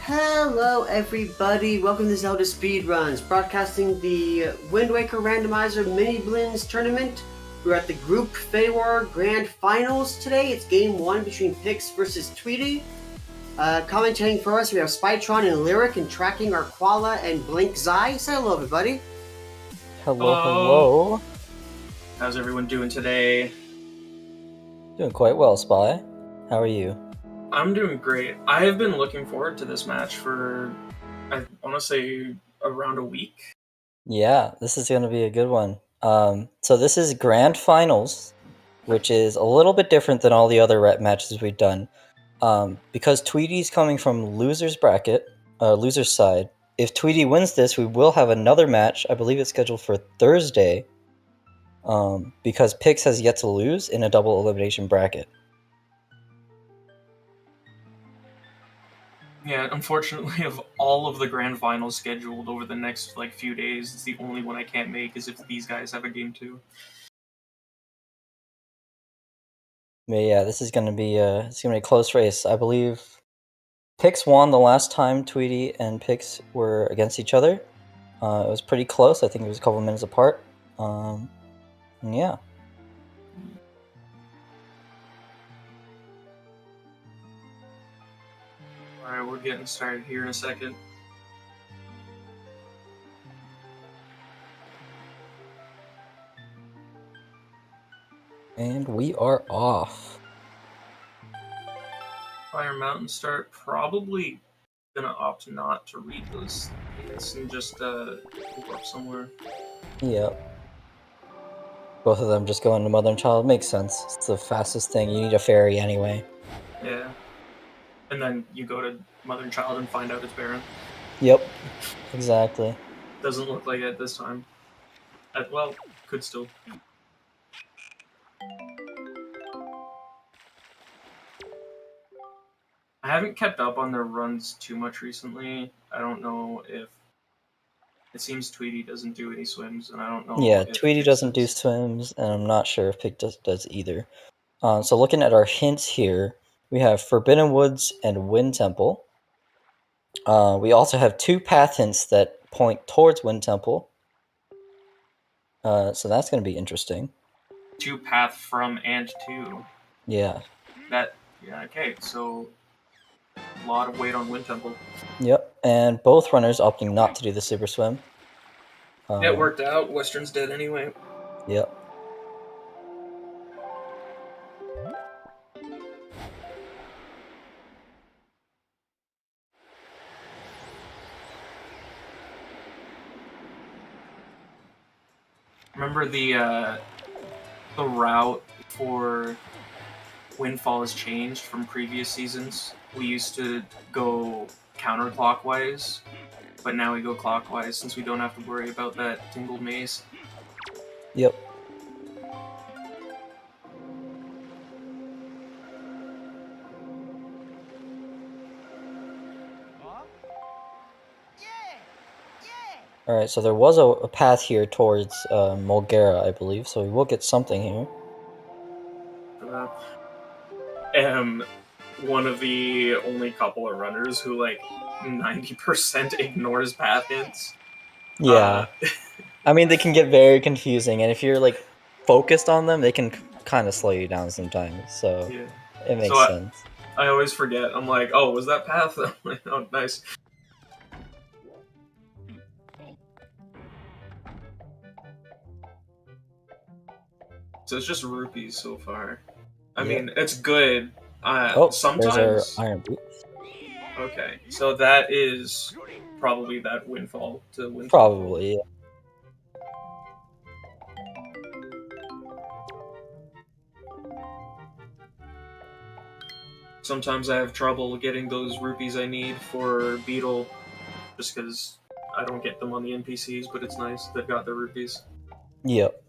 Hello everybody, welcome to ZeldaSpeedRuns, broadcasting the Wind Waker Randomizer Miniblins tournament. We're at the Group Farore Grand Finals today. It's game 1 between Pix versus Tweety. Commentating for us, we have Spytron and Lyric, and tracking our Koala and Blink Zai. Say hello everybody. Hello. How's everyone doing today? Doing quite well, Spy. How are you? I'm doing great. I have been looking forward to this match for, I want to say, around a week. Yeah, this is going to be a good one. So this is Grand Finals, which is a little bit different than all the other rep matches we've done. Because Tweety's coming from loser's bracket, loser's side. If Tweety wins this, we will have another match. I believe it's scheduled for Thursday. Because Pix has yet to lose in a double elimination bracket. Yeah, unfortunately, of all of the grand finals scheduled over the next few days, it's the only one I can't make is if these guys have a game too. But yeah, this is gonna be a close race. I believe Pix won the last time Tweety and Pix were against each other. It was pretty close. I think it was a couple minutes apart. Yeah. Alright, we're getting started here in a second. And we are off. Fire Mountain start, probably gonna opt not to read those things and just go up somewhere. Yep. Both of them just go into Mother and Child. Makes sense. It's the fastest thing. You need a fairy anyway. Yeah. And then you go to Mother and Child and find out it's Baron. Yep. Exactly. Doesn't look like it this time. Well, could still. I haven't kept up on their runs too much recently. I don't know if... It seems Tweety doesn't do any swims, and I don't know. Yeah, if Tweety doesn't do swims, and I'm not sure if Pix does either. So looking at our hints here, we have Forbidden Woods and Wind Temple. We also have 2 path hints that point towards Wind Temple. So that's going to be interesting. 2 path from and to. Yeah. Okay, so a lot of weight on Wind Temple. Yep, and both runners opting not to do the Super Swim. Yeah, it worked out. Western's dead anyway. Yep. Remember the route for Windfall has changed from previous seasons. We used to go counterclockwise, but now we go clockwise since we don't have to worry about that tingled maze. Yep. Alright, so there was a path here towards Mulgara, I believe, so we will get something here. One of the only couple of runners who 90% ignores path hints. Yeah. I mean, they can get very confusing, and if you're focused on them, they can kind of slow you down sometimes, so yeah. It makes sense. I always forget. I'm like, oh, was that path? I'm like, oh, nice. So it's just rupees so far. I mean, it's good. Sometimes... there's our iron boots. Okay, so that is probably that Windfall to Windfall. Probably, yeah. Sometimes I have trouble getting those rupees I need for Beetle, just because I don't get them on the NPCs, but it's nice they've got their rupees. Yep.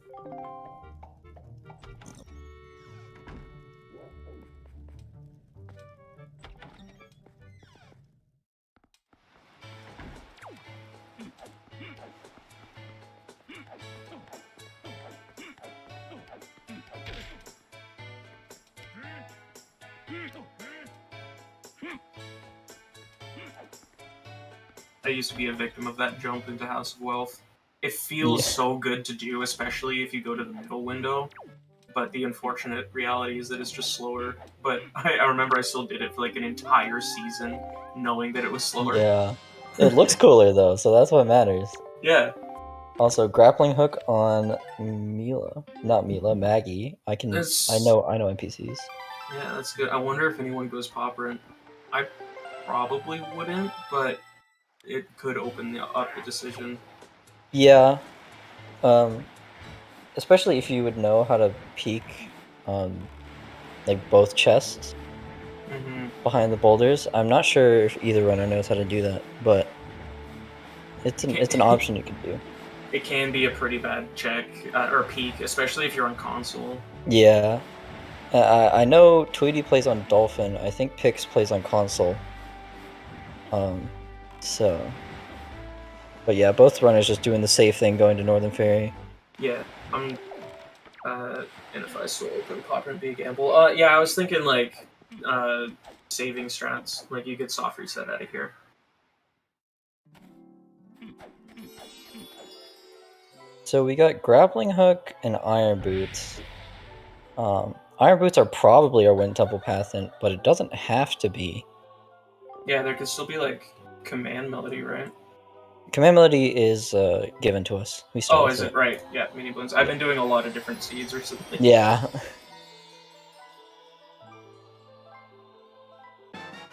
I used to be a victim of that jump into House of Wealth. It feels so good to do, especially if you go to the middle window. But the unfortunate reality is that it's just slower. But I remember I still did it for like an entire season, knowing that it was slower. Yeah. It looks cooler though, so that's what matters. Yeah. Also, grappling hook on Maggie. I know NPCs. Yeah, that's good. I wonder if anyone goes Popperant. I probably wouldn't, but it could open up the decision. Yeah. Especially if you would know how to peek, like both chests behind the boulders. I'm not sure if either runner knows how to do that, but it's an option you can do. It can be a pretty bad check or peek, especially if you're on console. Yeah. I know Tweety plays on Dolphin. I think Pix plays on console. So. But yeah, both runners just doing the safe thing, going to Northern Ferry. Yeah, and if I still open Popper and be a gamble. Yeah, I was thinking like saving strats, like you could soft reset out of here. So we got grappling hook and iron boots. Iron boots are probably our Wind Temple path in, but it doesn't have to be. Yeah, there could still be like command melody, right? Command melody is given to us. We start Oh, is it? Right. Yeah, Miniblins. I've been doing a lot of different seeds recently. Yeah.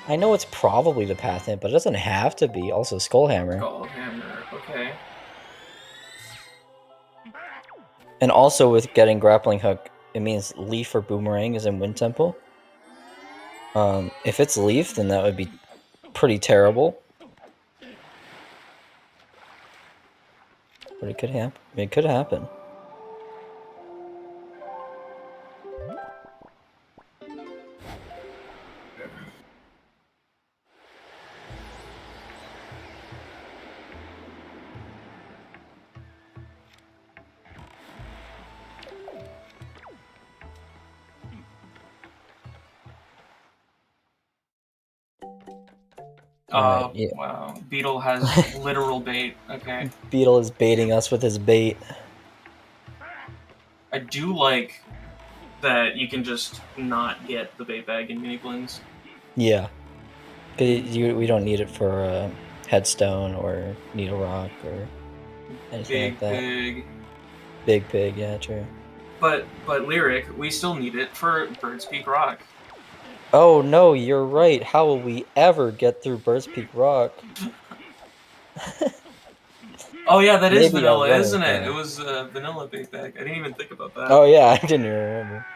I know it's probably the path in, but it doesn't have to be. Also, Skullhammer. Skullhammer, okay. And also with getting grappling hook, it means Leaf or Boomerang is in Wind Temple. If it's Leaf, then that would be pretty terrible. But it could happen. It could happen. Yeah. Wow. Beetle has literal bait. Okay. Beetle is baiting us with his bait. I do like that you can just not get the bait bag in Miniblins. Yeah. We don't need it for Headstone or Needle Rock or anything like that. Big Pig, yeah, true. But Lyric, we still need it for Bird's Peak Rock. Oh no, you're right. How will we ever get through Bird's Peak Rock? Oh yeah, that is vanilla, isn't it? It was vanilla bait bag. I didn't even think about that. Oh yeah, I didn't even remember.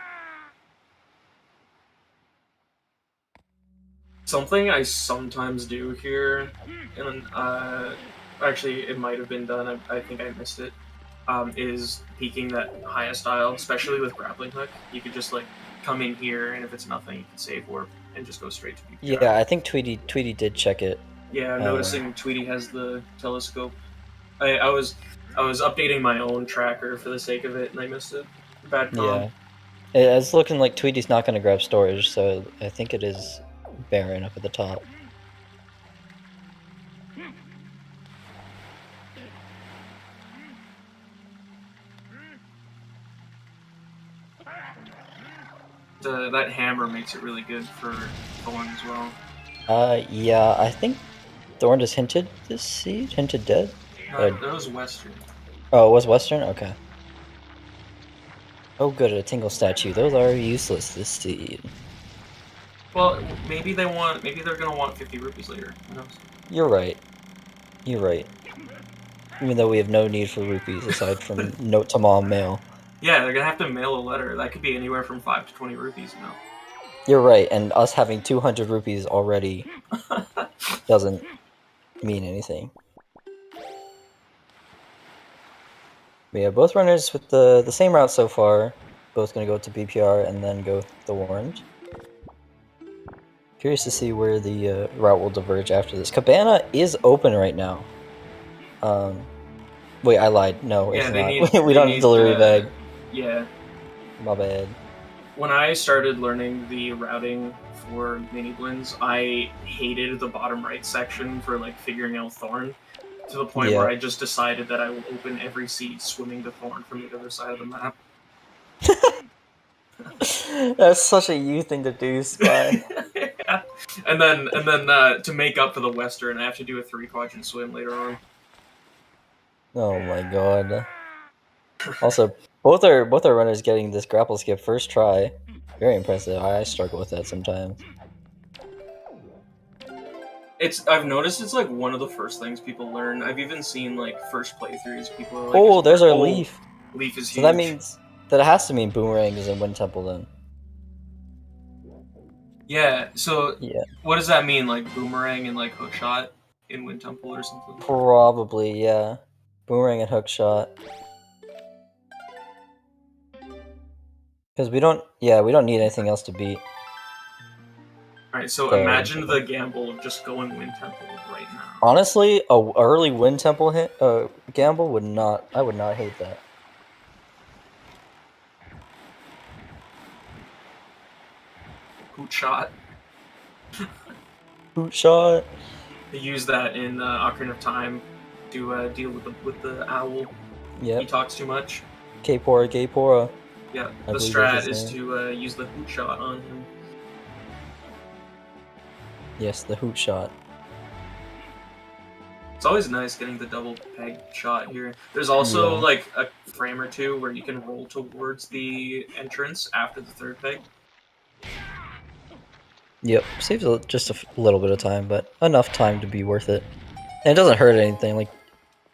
Something I sometimes do here, and actually it might have been done. I think I missed it. Is peeking that highest aisle, especially with grappling hook. You could just like come in here, and if it's nothing, you can save warp and just go straight to BPR. Yeah, I think Tweety did check it. Yeah, I'm noticing Tweety has the telescope. I was updating my own tracker for the sake of it, and I missed it. Bad comp. Yeah, it's looking like Tweety's not going to grab storage, so I think it is Baron up at the top. That hammer makes it really good for Thorn as well. Yeah, I think Thorn just hinted this seed? Hinted dead? That was Western. Oh, it was Western? Okay. Oh good, a Tingle statue. Those are useless this seed. Well, maybe they're gonna want 50 rupees later. Who knows? You're right. You're right. Even though we have no need for rupees aside from note to mom mail. Yeah, they're gonna have to mail a letter. That could be anywhere from 5 to 20 rupees, you know. You're right, and us having 200 rupees already doesn't mean anything. But yeah, both runners with the same route so far. Both gonna go to BPR and then go the orange. Curious to see where the route will diverge after this. Cabana is open right now. Wait, I lied. No, it's not. We don't need delivery bag. Yeah. My bad. When I started learning the routing for Miniblins, I hated the bottom right section for like figuring out Thorn, to the point where I just decided that I will open every seed swimming to Thorn from the other side of the map. That's such a you thing to do, Spy. Yeah. And then to make up for the Western, I have to do a 3-quadrant swim later on. Oh my god. Also, both our runners getting this grapple skip first try. Very impressive. I struggle with that sometimes. I've noticed it's like one of the first things people learn. I've even seen like first playthroughs. People are like, oh, there's our leaf. Leaf is so huge. That means that it has to mean Boomerang is in Wind Temple then. Yeah. So yeah. What does that mean? Like Boomerang and like Hookshot in Wind Temple or something? Probably, yeah. Boomerang and Hookshot. Because we don't need anything else to beat. Alright, so imagine the gamble of just going Wind Temple right now. Honestly, a early Wind Temple gamble I would not hate that. Hoot shot. Hoot shot. They use that in Ocarina of Time to deal with the owl. Yeah. He talks too much. Gaypora. Yeah, the strat is to use the hoot shot on him. Yes, the hoot shot. It's always nice getting the double peg shot here. There's also like a frame or two where you can roll towards the entrance after the third peg. Yep, saves just a little bit of time, but enough time to be worth it. And it doesn't hurt anything, like,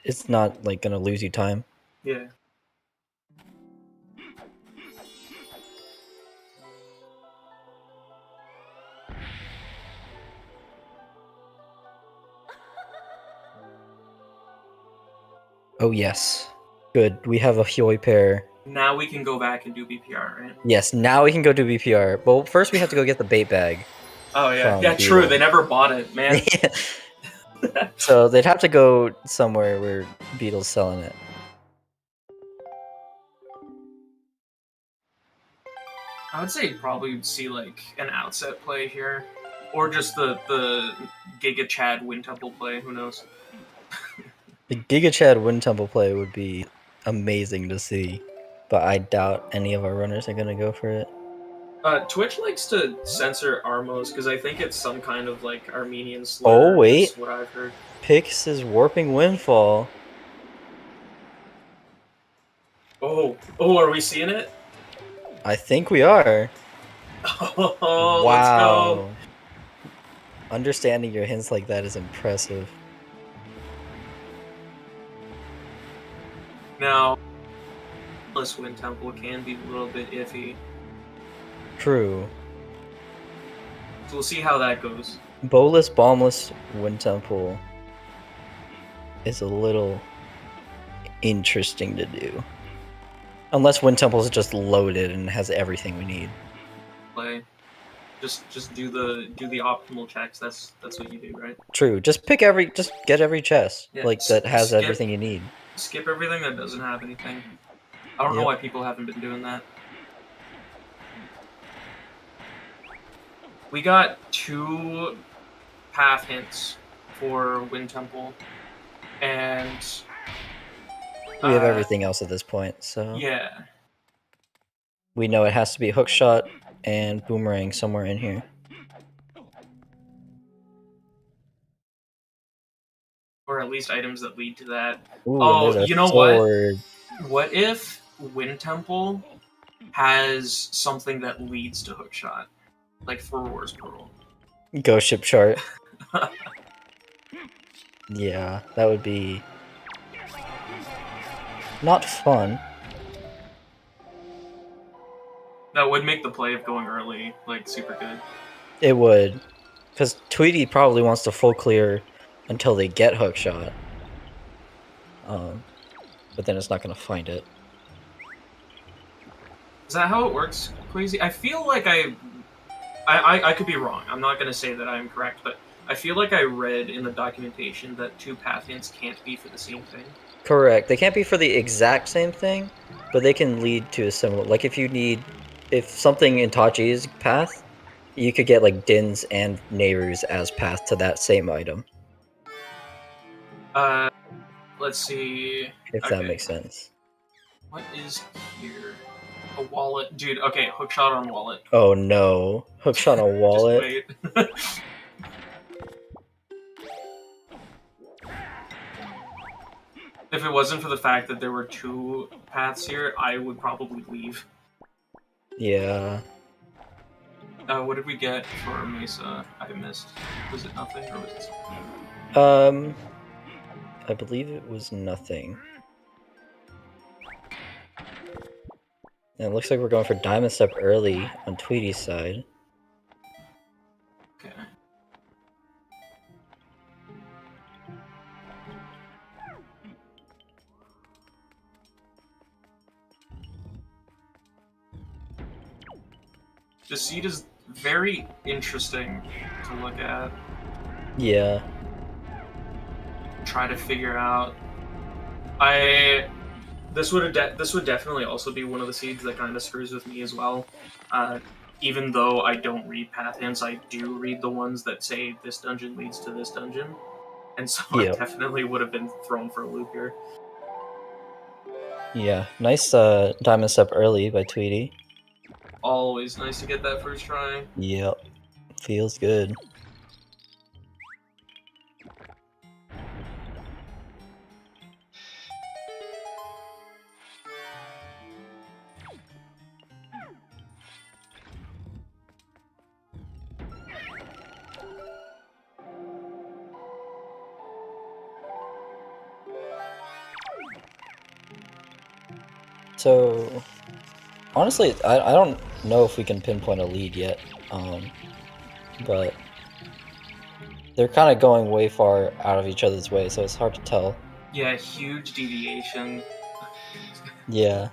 it's not like gonna lose you time. Yeah. Oh yes. Good, we have a Hyoi pair. Now we can go back and do BPR, right? Yes, now we can go do BPR. But first we have to go get the bait bag. Oh yeah, yeah, true. They never bought it, man. So they'd have to go somewhere where Beetle's selling it. I would say probably see like an outset play here, or just the Giga Chad Wind Temple play. Who knows? The Giga Chad Wind Temple play would be amazing to see, but I doubt any of our runners are gonna go for it. Twitch likes to censor Armos because I think it's some kind of like Armenian slur. Oh wait, that's what I've heard. Pix is warping Windfall. Oh, are we seeing it? I think we are. Oh, wow. Let's go. Understanding your hints like that is impressive. Now, this Wind Temple can be a little bit iffy. True. So we'll see how that goes. Bowless, bombless Wind Temple is a little interesting to do. Unless Wind Temple is just loaded and has everything we need. Play. Just do the optimal checks. That's what you do, right? True. Just get every chest that has everything you need. Skip everything that doesn't have anything. I don't know why people haven't been doing that. We got 2 path hints for Wind Temple, and we have everything else at this point, so yeah. We know it has to be Hookshot and Boomerang somewhere in here. Or at least items that lead to that. Ooh, you know sword. What if Wind Temple has something that leads to Hookshot? Like Farore's Pearl. Ghost Ship Chart. Yeah, that would be not fun. That would make the play of going early, like, super good. It would. Because Tweety probably wants to full clear until they get Hookshot. But then it's not going to find it. Is that how it works, Queasy? I feel like I could be wrong. I'm not going to say that I'm correct, but I feel like I read in the documentation that 2 path hints can't be for the same thing. Correct. They can't be for the exact same thing, but they can lead to a similar... Like, if something in Tachi's path you could get like Dins and Nehru's as path to that same item, Let's see. if that makes sense. What is here? A wallet, dude. Okay, hookshot on wallet. Oh no, hookshot on wallet. Just wait. If it wasn't for the fact that there were 2 paths here, I would probably leave. Yeah. What did we get for Mesa? I missed. Was it nothing or was it something? I believe it was nothing. And it looks like we're going for Diamond Step early on Tweety's side. Okay. The seed is very interesting to look at. Yeah. Try to figure out. This would definitely also be one of the seeds that kind of screws with me as well. Even though I don't read path hints, I do read the ones that say this dungeon leads to this dungeon, and so I definitely would have been thrown for a loop here. Yeah, nice Diamond Step early by Tweety. Always nice to get that first try. Yep, feels good. So, honestly, I don't know if we can pinpoint a lead yet, but they're kind of going way far out of each other's way, so it's hard to tell. Yeah, huge deviation. Yeah,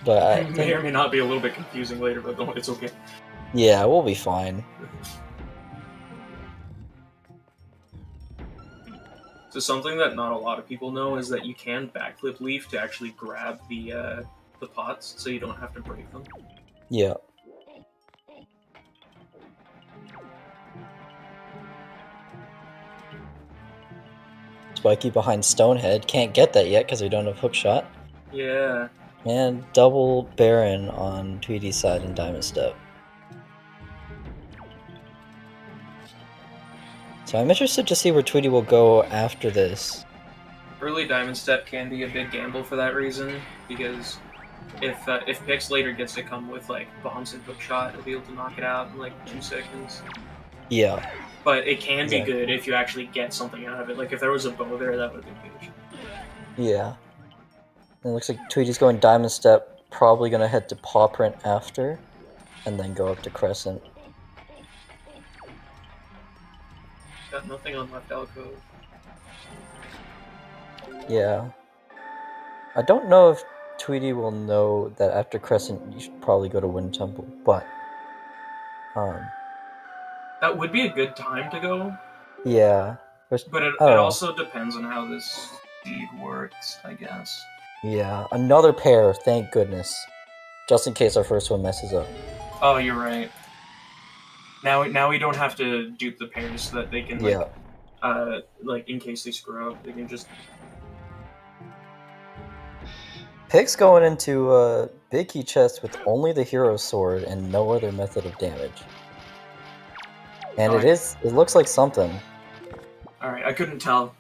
but I it may or may not be a little bit confusing later, but don't, it's okay. Yeah, we'll be fine. So something that not a lot of people know is that you can backflip leaf to actually grab the pots, so you don't have to break them. Yeah. Spiky behind Stonehead. Can't get that yet because we don't have hookshot. Yeah. And double Baron on Tweety's side and Diamond Step. So I'm interested to see where Tweety will go after this. Early Diamond Step can be a big gamble for that reason, because if Pix later gets to come with like bombs and hookshot, he'll be able to knock it out in like 2 seconds. Yeah. But it can be good if you actually get something out of it. Like if there was a bow there, that would have been huge. Yeah. It looks like Tweety's going Diamond Step, probably going to head to Paw Print after, and then go up to Crescent. Got nothing on left alcove. Yeah. I don't know if Tweety will know that after Crescent you should probably go to Wind Temple, but that would be a good time to go. Yeah. But it also depends on how this seed works, I guess. Yeah. Another pair, thank goodness. Just in case our first one messes up. Oh, you're right. Now we don't have to dupe the pairs so that they can like in case they screw up, they can just. Pix going into a big key chest with only the hero sword and no other method of damage. And it looks like something. Alright, I couldn't tell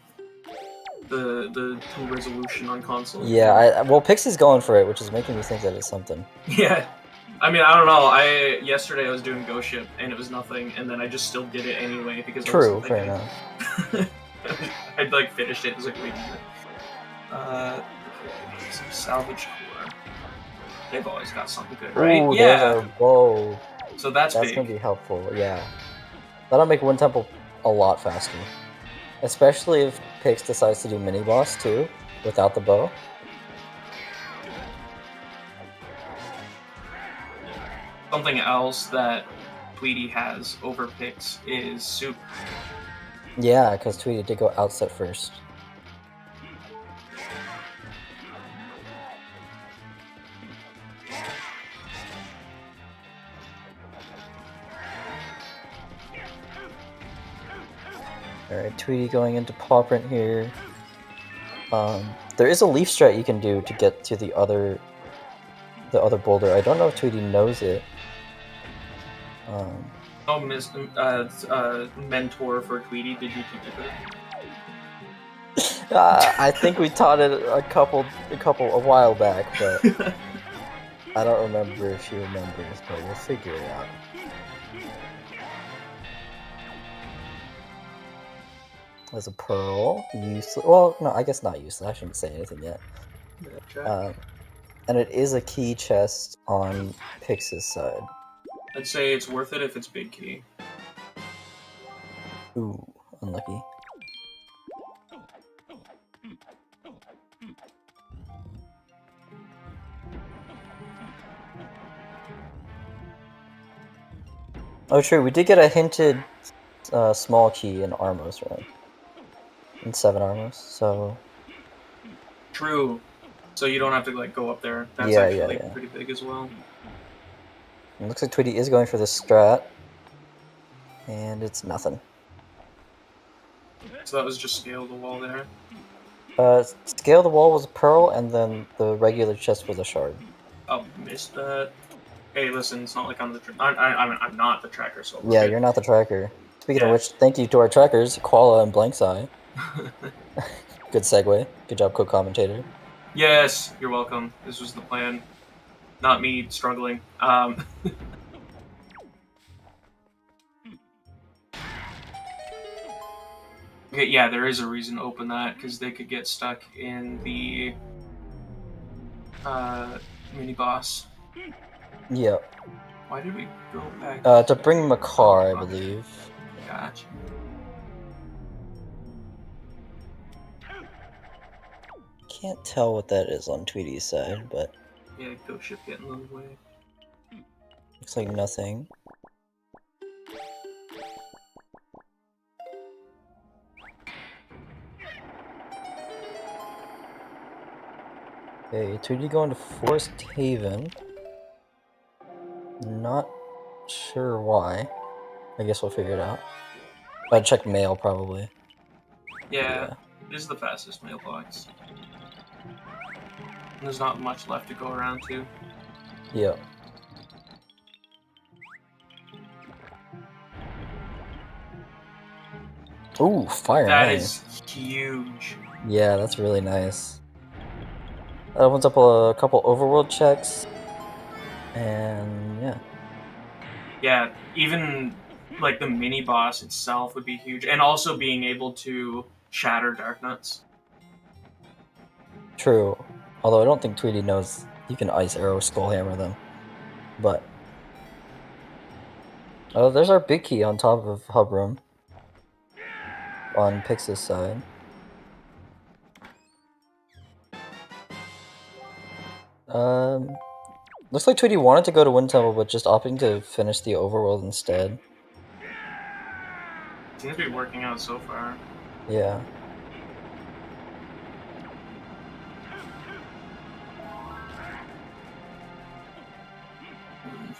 the resolution on console. Yeah, well Pix is going for it, which is making me think that it's something. Yeah. I mean, I don't know. Yesterday I was doing Ghost Ship and it was nothing, and then I just still did it anyway because True, fair enough. I'd like finished it. It was like, wait a minute. Some salvage core. They've always got something good, right? Ooh, yeah. Whoa. So that's big. Gonna be helpful. Yeah. That'll make Wind Temple a lot faster, especially if Pix decides to do mini boss too without the bow. Something else that Tweety has over Pix is soup. Yeah, because Tweety did go outset first. Alright, Tweety going into paw print here. There is a leaf strat you can do to get to the other boulder. I don't know if Tweety knows it. Oh, mentor for Tweety, did you teach it? I think we taught it a while back, but I don't remember if she remembers, but we'll figure it out. There's a pearl. Useless. Well, no, I guess not useless. I shouldn't say anything yet. And it is a key chest on Pix's side. I'd say it's worth it if it's big key. Ooh, unlucky. Oh, true. We did get a hinted small key in Armos run. In 7 Armos, so... True. So you don't have to like go up there. That's Yeah, actually yeah. pretty big as well. It looks like Tweety is going for the strat. And it's nothing. So that was just scale the wall there. Scale the wall was a pearl, and then the regular chest was a shard. Oh, missed that. Hey, listen, it's not like I'm the I'm not the tracker, so Yeah, you're not the tracker. Speaking of which, thank you to our trackers, Koala and Blank's Eye. Good segue. Good job, co-commentator. Yes, you're welcome. This was the plan. Not me struggling. Okay, yeah, there is a reason to open that, because they could get stuck in the mini-boss. Yep. Why did we go back? To bring Makar, I believe. Gotcha. Can't tell what that is on Tweety's side, but... Yeah, ghost ship getting in the way. Looks like nothing. Okay, Tweety going to Forest Haven. Not sure why. I guess we'll figure it out. I'd check mail, probably. Yeah, this is the fastest mailbox. There's not much left to go around to. Yep. Ooh, fire! That nice. is huge. Yeah, that's really nice. That opens up a couple overworld checks, and yeah. Yeah, even like the mini boss itself would be huge, and also being able to shatter Dark Nuts. True. Although I don't think Tweety knows you can Ice Arrow Skullhammer them. But... oh, there's our big key on top of Hub Room. On Pix's side. Looks like Tweety wanted to go to Wind Temple, but just opting to finish the overworld instead. Seems to be working out so far. Yeah.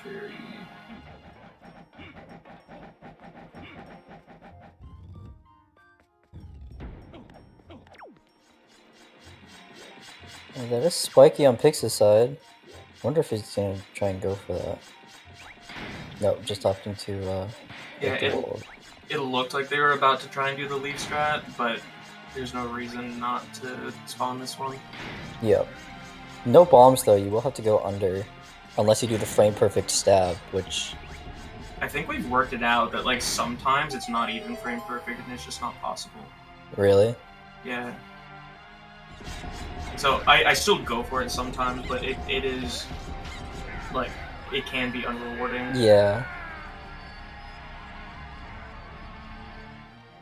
Fairy. Oh, that is spiky on Pix's side. Wonder if he's gonna try and go for that. Nope, just opting to Yeah, it looked like they were about to try and do the leaf strat, but there's no reason not to spawn this one. Yep. No bombs though, you will have to go under. Unless you do the frame perfect stab, which... I think we've worked it out that like sometimes it's not even frame perfect and it's just not possible. Really? Yeah. So I still go for it sometimes, but it is like it can be unrewarding. Yeah.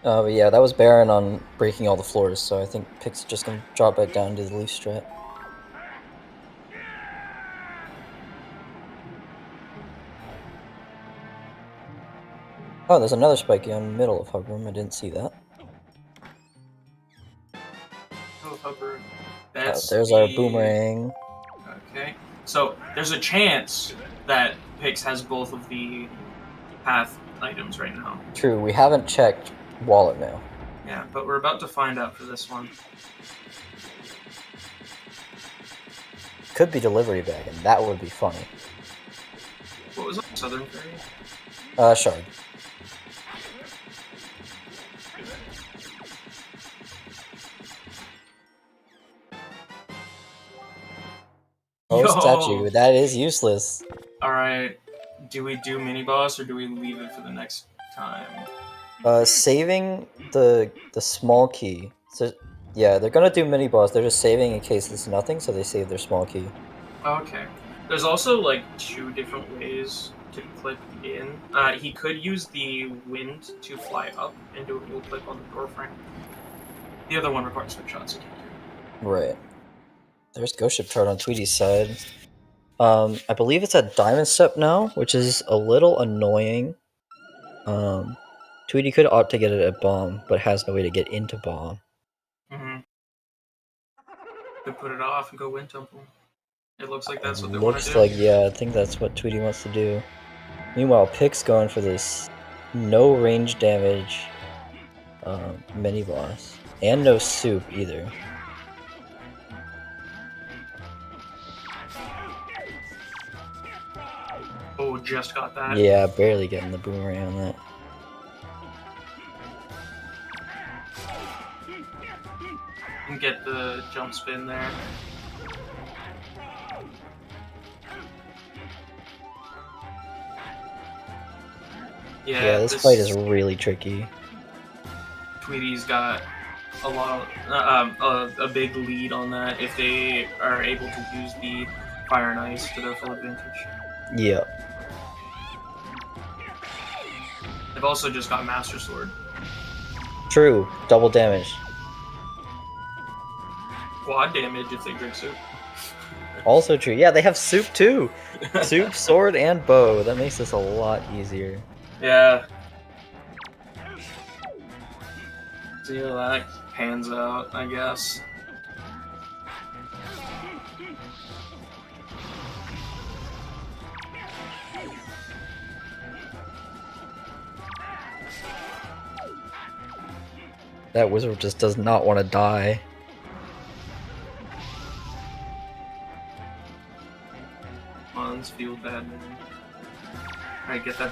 But yeah, that was Baron on breaking all the floors, so I think Pix just gonna drop back down to the leaf strat. Oh, there's another spiky on the middle of Hub Room. I didn't see that. Oh, Hubber. That's there's our boomerang. Okay. So there's a chance that Pix has both of the path items right now. True, we haven't checked wallet mail. Yeah, but we're about to find out for this one. Could be delivery bag, and that would be funny. What was it? Southern Fairy? Shard. Oh, Yo! statue. That is useless. Alright. Do we do mini boss or do we leave it for the next time? Saving the small key. So yeah, they're gonna do mini boss. They're just saving in case it's nothing, so they save their small key. Okay. There's also like 2 different ways to click in. He could use the wind to fly up and do a dual click on the door frame. The other one requires switch shots. Right. There's Ghost Ship chart on Tweety's side. I believe it's at Diamond Step now, which is a little annoying. Tweety could opt to get it at Bomb, but has no way to get into Bomb. Mm-hmm. Could put it off and go Wind Temple. It looks like that's what they want to do. Looks like, yeah, I think that's what Tweety wants to do. Meanwhile, Pick's going for this no range damage mini boss. And no soup either. Oh, just got that. Yeah, barely getting the boomerang on that. And get the jump spin there. Yeah, this fight is really tricky. Tweety's got a lot of, a big lead on that if they are able to use the fire and ice to their full advantage. Yeah. They've also just got Master Sword. True, double damage. Quad damage if they drink soup. Also true. Yeah, they have soup too. Soup, sword, and bow. That makes this a lot easier. Yeah. See how that pans out, I guess. That wizard just does not want to die. Mons feel bad, man. Alright, get that.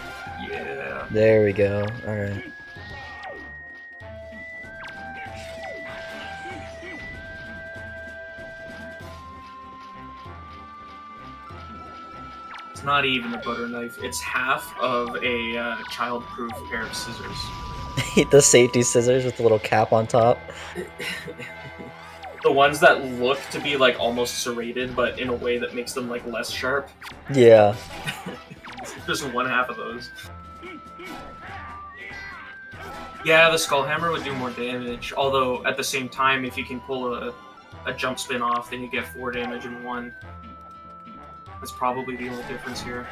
Yeah. There we go. Alright. It's not even a butter knife. It's half of a child-proof pair of scissors. The safety scissors with the little cap on top. The ones that look to be like almost serrated, but in a way that makes them like less sharp. Yeah. Just one half of those. Yeah, the skull hammer would do more damage. Although at the same time, if you can pull a jump spin off, then you get 4 damage in 1. That's probably the only difference here.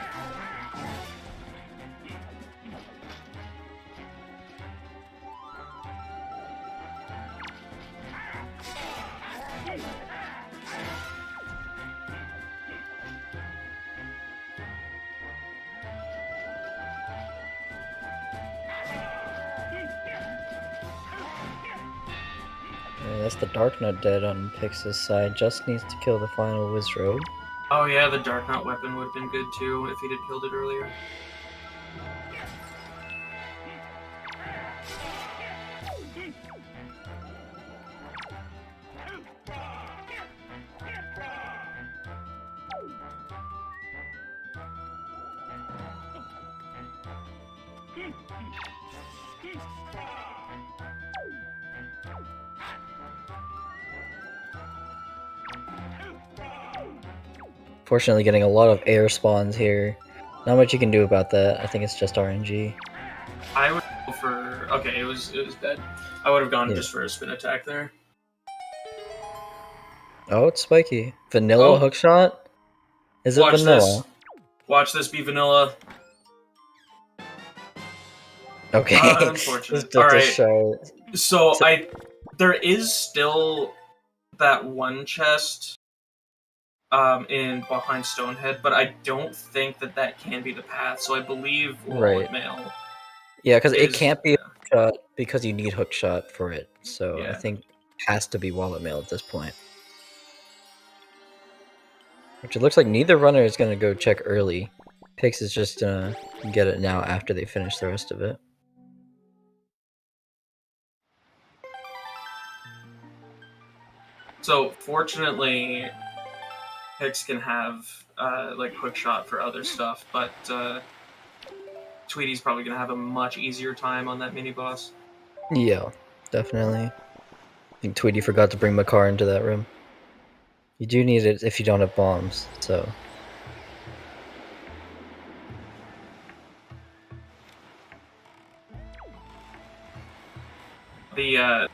That's the Dark Nut dead on Pix's side. Just needs to kill the final Wizrobe. Oh yeah, the Dark Knot weapon would have been good too if he'd killed it earlier. Fortunately, getting a lot of air spawns here. Not much you can do about that. I think it's just RNG. I would go for... Okay, it was dead. I would have gone just for a spin attack there. Oh, it's spiky. Vanilla hookshot? Is it vanilla? This. Watch this be vanilla. Okay. Unfortunate. Alright. So there is still that one chest in behind Stonehead, but I don't think that can be the path. So I believe Right. Mail. Yeah, because it can't be hookshot because you need hookshot for it. So I Yeah. think it has to be wallet mail at this point. Which it looks like neither runner is gonna go check early. Pix is just gonna get it now after they finish the rest of it. So fortunately, Pix can have like hookshot for other stuff, but Tweety's probably gonna have a much easier time on that mini boss. Yeah, definitely. I think Tweety forgot to bring Makar into that room. You do need it if you don't have bombs, so. The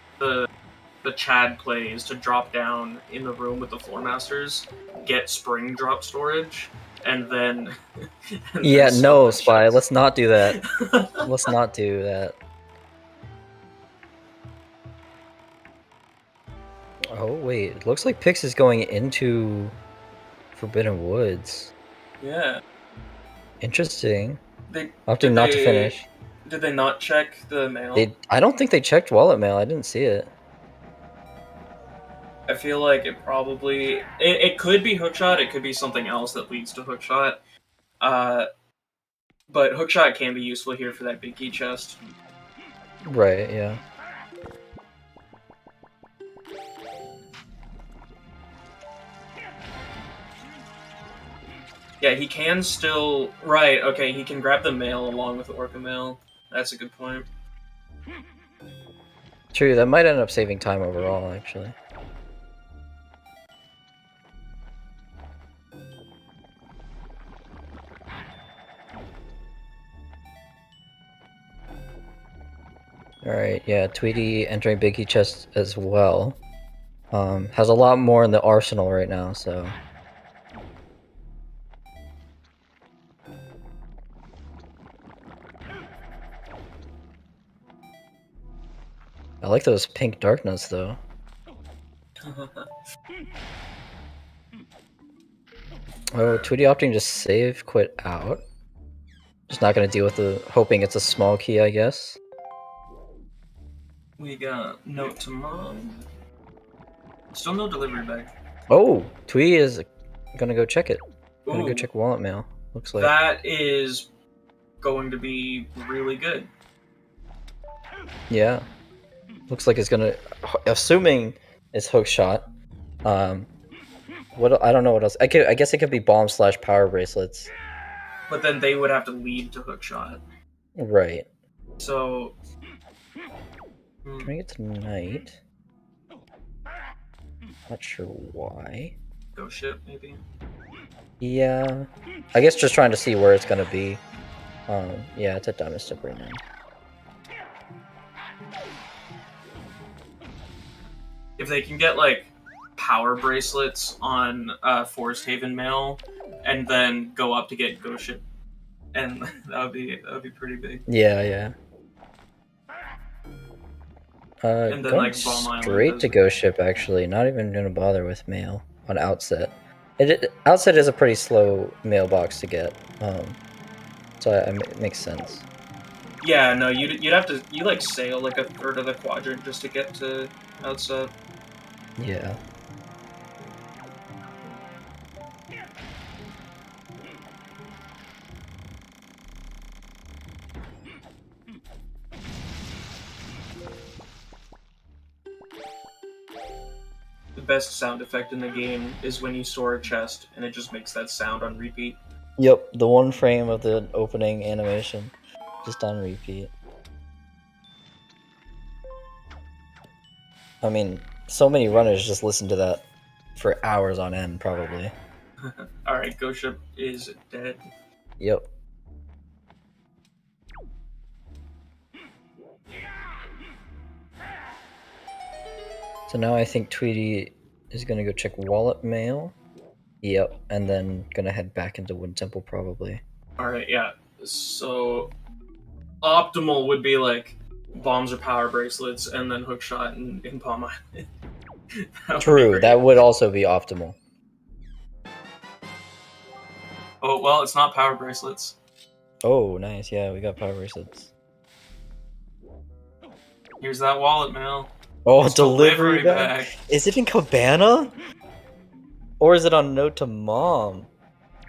Chad play is to drop down in the room with the floor masters, get spring drop storage, and then. and Yeah, then no, sell Spy, that let's not do that. shit. Let's not do that. Oh, wait. It looks like Pix is going into Forbidden Woods. Yeah. Interesting. They Opting not to finish. Did they not check the mail? I don't think they checked wallet mail. I didn't see it. I feel like it probably it could be hookshot. It could be something else that leads to hookshot. But hookshot can be useful here for that big key chest. Right, yeah. Yeah, he can still... Right, okay, he can grab the mail along with the Orca mail. That's a good point. True, that might end up saving time overall, actually. Alright, yeah, Tweety entering Big Key Chest as well. Has a lot more in the arsenal right now, so... I like those pink darknuts, though. Oh, Tweety opting to save, quit out. Just not gonna deal with the... hoping it's a small key, I guess. We got note to mom. Still no delivery bag. Oh! Tweety is gonna go check it. Gonna go Ooh, check wallet mail, looks like. that is going to be really good. Yeah. Looks like it's gonna... assuming it's hookshot. What... I don't know what else. I guess it could be bomb / power bracelets. But then they would have to lead to hookshot. Right. So... Trying to get tonight. Not sure why. Go ship, maybe? Yeah. I guess just trying to see where it's gonna be. Yeah, it's at Diamond Step right now. If they can get, like, power bracelets on Forest Haven mail, and then go up to get Ghost Ship, and that would be pretty big. Yeah, yeah. And then, Going like, Bomb Island straight to does- Ghost Ship, actually. Not even gonna bother with mail on Outset. Outset is a pretty slow mailbox to get. So it makes sense. Yeah, no, you'd have to like sail like a third of the quadrant just to get to Outset. Yeah. The best sound effect in the game is when you store a chest and it just makes that sound on repeat. Yep, the one frame of the opening animation. Just on repeat. I mean, so many runners just listen to that for hours on end, probably. Alright, Ghost Ship is dead. Yep. So now I think Tweety is gonna go check wallet mail. Yep, and then gonna head back into Wind Temple probably. Alright, yeah. So optimal would be like bombs or power bracelets and then hookshot in Palm Island. True, that would also be optimal. Oh, well, it's not power bracelets. Oh, nice. Yeah, we got power bracelets. Here's that wallet mail. Oh, It's delivery bag. Is it in Cabana? Or is it on Note to Mom?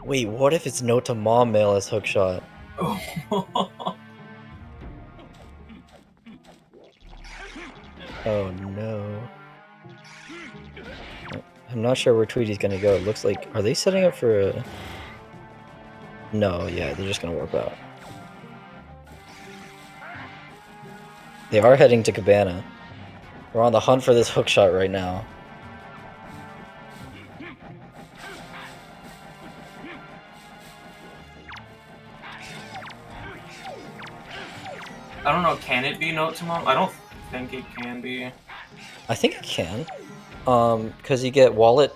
Wait, what if it's Note to Mom mail as hookshot? Oh. Oh no. I'm not sure where Tweety's gonna go. It looks like... Are they setting up for a... No, yeah, they're just gonna warp out. They are heading to Cabana. We're on the hunt for this hookshot right now. I don't know, can it be Note to Mom? I don't think it can be. I think it can. Because you get Wallet's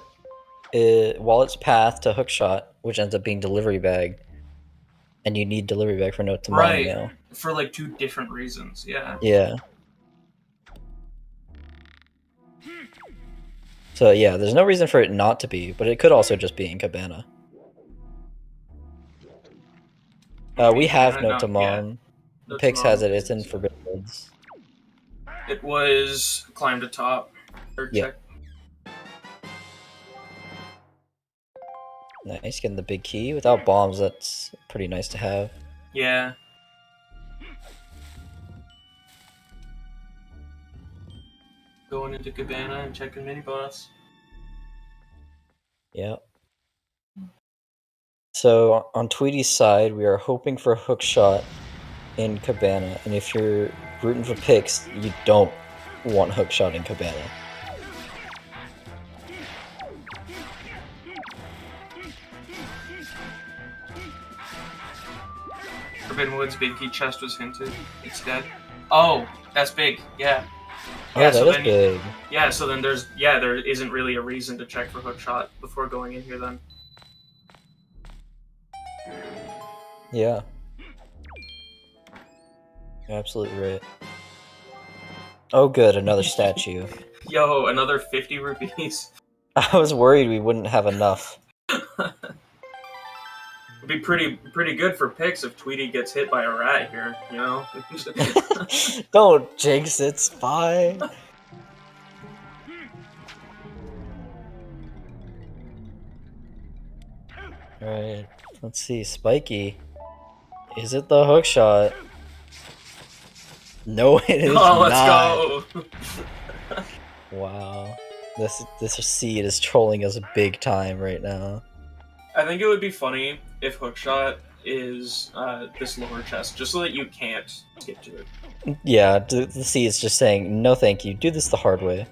path to hookshot, which ends up being delivery bag. And you need delivery bag for Note to Mom Right, mail. for like 2 different reasons, yeah. Yeah. So yeah, there's no reason for it not to be, but it could also just be in Cabana. We have Note to Mom. Note to Pix Mom. has it, it's in Forbidden Woods. It was climb to top. Or Yeah. check. Nice, getting the big key. Without bombs, that's pretty nice to have. Yeah. Going into Cabana and checking mini boss. Yeah. So on Tweety's side, we are hoping for a hookshot in Cabana, and if you're rooting for Pix, you don't want hookshot in Cabana. Forbidden Woods big key chest was hinted. It's dead. Oh, that's big. Yeah. Oh, Yeah, that so is then big. Yeah, so then there isn't really a reason to check for hookshot before going in here then. Yeah. You're absolutely right. Oh good, another statue. Yo, another 50 rupees. I was worried we wouldn't have enough. It'd be pretty good for picks if Tweety gets hit by a rat here, you know? Don't jinx it, Spy! Alright, let's see, Spiky. Is it the hookshot? No, it is Oh, let's not. go! Wow. This seed is trolling us big time right now. I think it would be funny if hookshot is this lower chest, just so that you can't get to it. Yeah, the seed is just saying, no thank you, do this the hard way.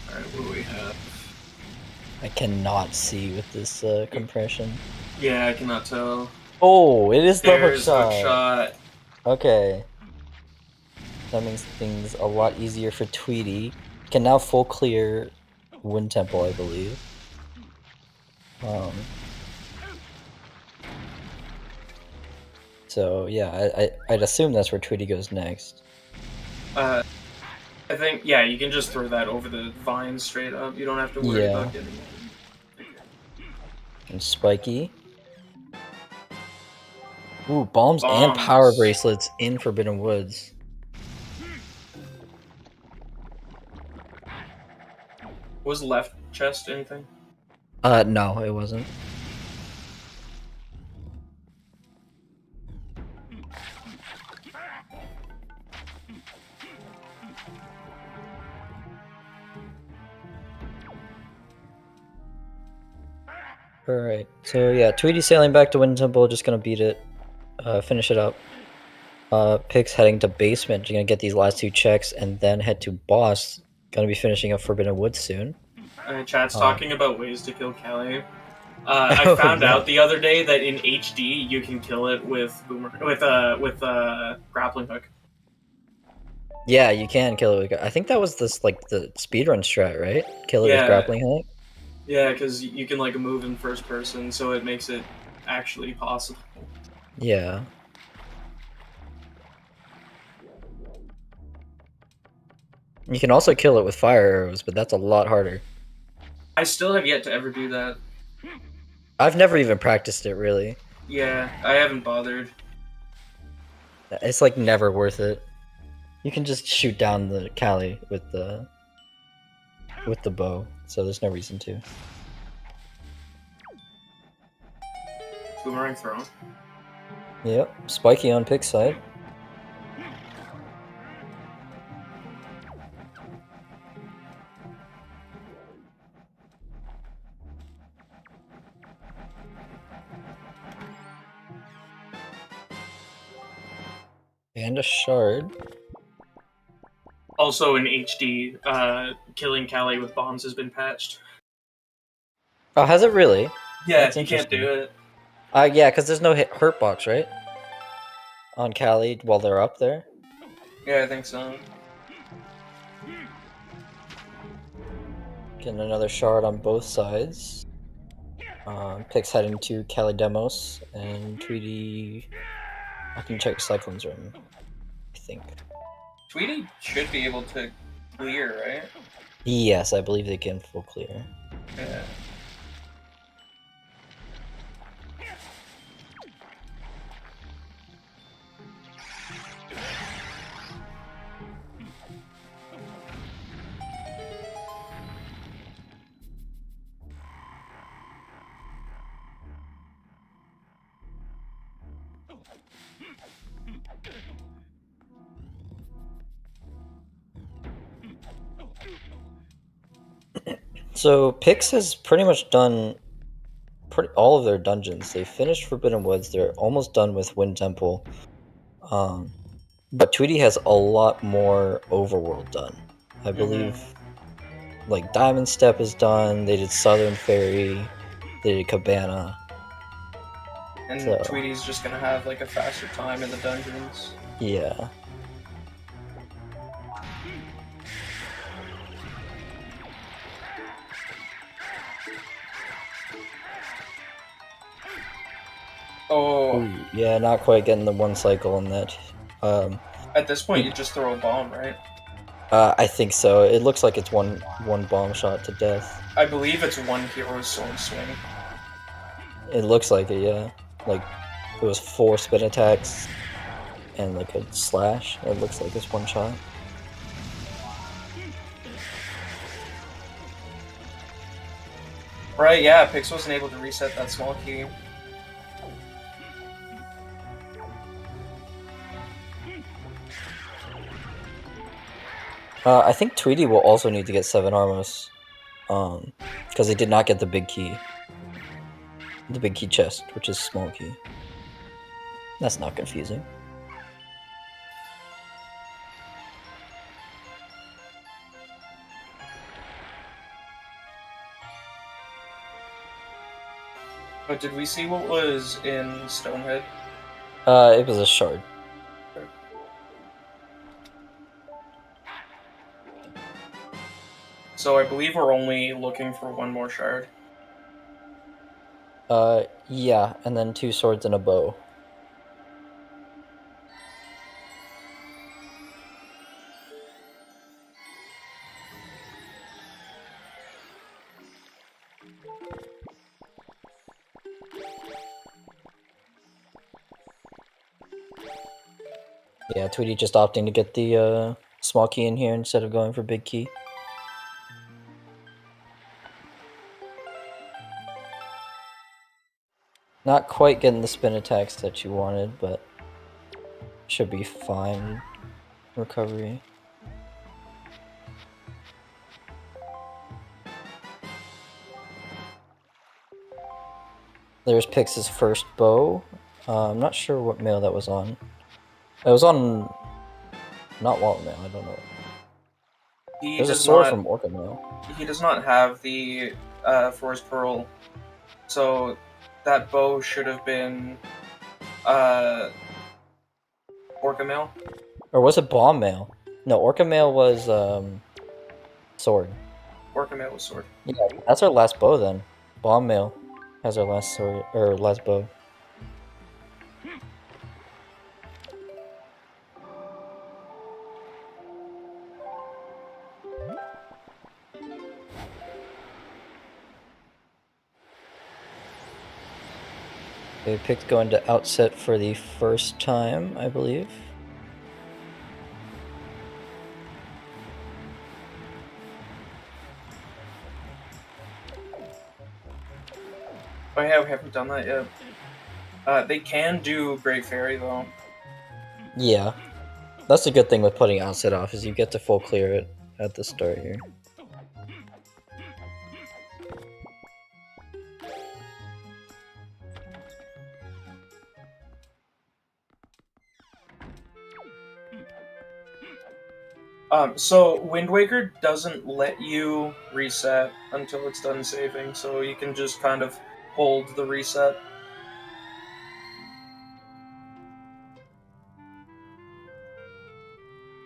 Alright, what do we have? I cannot see with this compression. Yeah, I cannot tell. Oh, it is the There's hookshot. hookshot. Okay. That makes things a lot easier for Tweety. Can now full clear Wind Temple, I believe. So yeah, I'd assume that's where Tweety goes next. I think, yeah, you can just throw that over the vines straight up. You don't have to worry about getting it. And Spiky. Ooh, bombs and power bracelets in Forbidden Woods. Was left chest anything? No, it wasn't. Alright, so yeah, Tweety sailing back to Wind Temple, just gonna beat it, finish it up. Pix heading to basement, gonna get these last 2 checks, and then head to boss. Gonna be finishing up Forbidden Woods soon. Chat's talking about ways to kill Kelly. I found out the other day that in HD you can kill it with grappling hook. Yeah, you can kill it with... I think that was the speedrun strat, right? Kill it with grappling hook? Yeah, because you can like move in first person, so it makes it actually possible. Yeah. You can also kill it with fire arrows, but that's a lot harder. I still have yet to ever do that. I've never even practiced it, really. Yeah, I haven't bothered. It's like never worth it. You can just shoot down the Callie with the bow, so there's no reason to. Boomerang throw. Yep, spiky on Pick's side. And a shard. Also in HD, killing Callie with bombs has been patched. Oh, has it really? Yeah, That's you can't do it. Yeah, because there's no hurt box, right? On Callie while they're up there. Yeah, I think so. Getting another shard on both sides. Pick's heading to Callie Demos, and Tweety... I can check Cyclone's room, I think. Tweety should be able to clear, right? Yes, I believe they can full clear. Yeah. So Pix has pretty much done all of their dungeons. They finished Forbidden Woods. They're almost done with Wind Temple. But Tweety has a lot more overworld done. I believe like Diamond Step is done. They did Southern Ferry. They did Cabana. And So, Tweety's just gonna have like a faster time in the dungeons. yeah. Oh. Ooh, yeah, not quite getting the one cycle on that. At this point, you just throw a bomb, right? I think so. It looks like it's one bomb shot to death. I believe it's one hero's sword swing. It looks like it, yeah. Like, it was 4 spin attacks and like a slash. It looks like it's one shot. Right, yeah, Pix wasn't able to reset that small key. I think Tweety will also need to get 7 Armos. Because they did not get the big key. The big key chest, which is small key. That's not confusing. But did we see what was in Stonehead? It was a shard. So I believe we're only looking for one more shard. Yeah, and then 2 swords and a bow. Yeah, Tweety just opting to get the small key in here instead of going for big key. Not quite getting the spin attacks that you wanted, but should be fine. Recovery. There's Pix's first bow. I'm not sure what mail that was on. It was on... not Wallet Mail, I don't know. There's a sword from Orca Mail. He does not have the Forest Pearl, so that bow should have been Orca Mail. Or was it Bomb Mail? No, Orca Mail was sword. Orca Mail was sword. Yeah, that's our last bow then. Bomb Mail has our last sword, or last bow. Okay, Pick's going to outset for the first time, I believe. Oh yeah, we haven't done that yet. They can do Great Fairy though. Yeah. That's a good thing with putting outset off, is you get to full clear it at the start here. So Wind Waker doesn't let you reset until it's done saving, so you can just kind of hold the reset.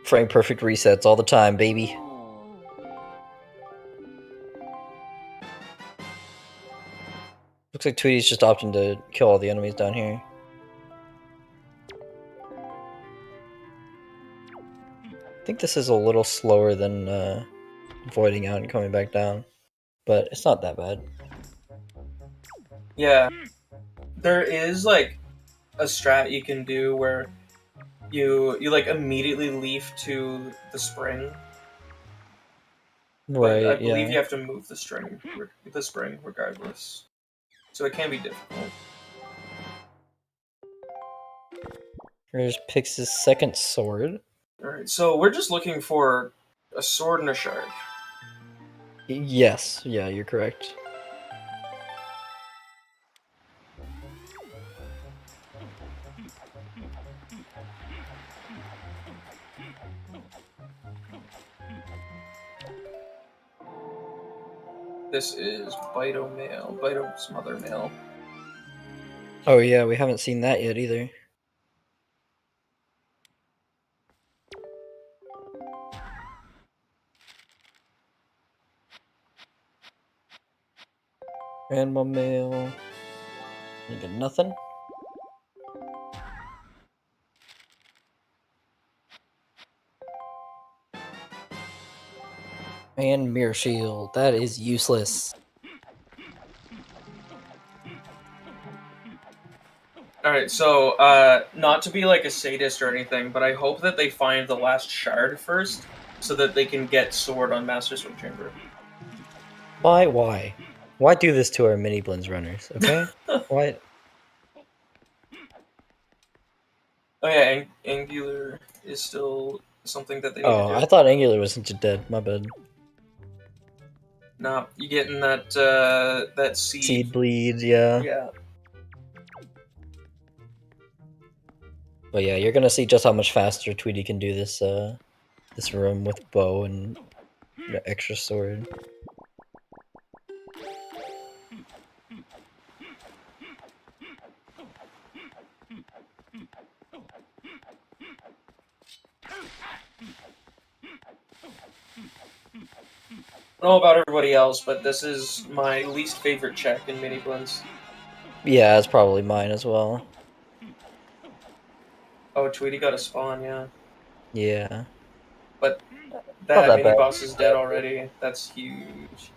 Frame perfect resets all the time, baby. Looks like Tweety's just opting to kill all the enemies down here. I think this is a little slower than voiding out and coming back down, but it's not that bad. Yeah. There is like a strat you can do where you like immediately leaf to the spring. Right, But I believe yeah. you have to move the spring regardless. So it can be difficult. Here's Pix's second sword. Alright, so we're just looking for a sword and a shard. Yes, yeah, you're correct. This is Bito's mother male. Oh yeah, we haven't seen that yet either. Grandma mail. You get nothing. And mirror shield. That is useless. Alright, so, not to be like a sadist or anything, but I hope that they find the last shard first, so that they can get sword on Master Sword Chamber. Why? Why do this to our Miniblins runners, okay? Why? Oh yeah, Angular is still something that they need Oh, to I do. thought Angular wasn't dead. My bad. Nah, you getting that, that Seed bleed, yeah. Yeah. But yeah, you're gonna see just how much faster Tweety can do this this room with bow and the extra sword. I don't know about everybody else, but this is my least favorite check in Miniblins. Yeah, it's probably mine as well. Oh, Tweety got a spawn, yeah. Yeah. But Not that that bad. mini-boss is dead already. That's huge.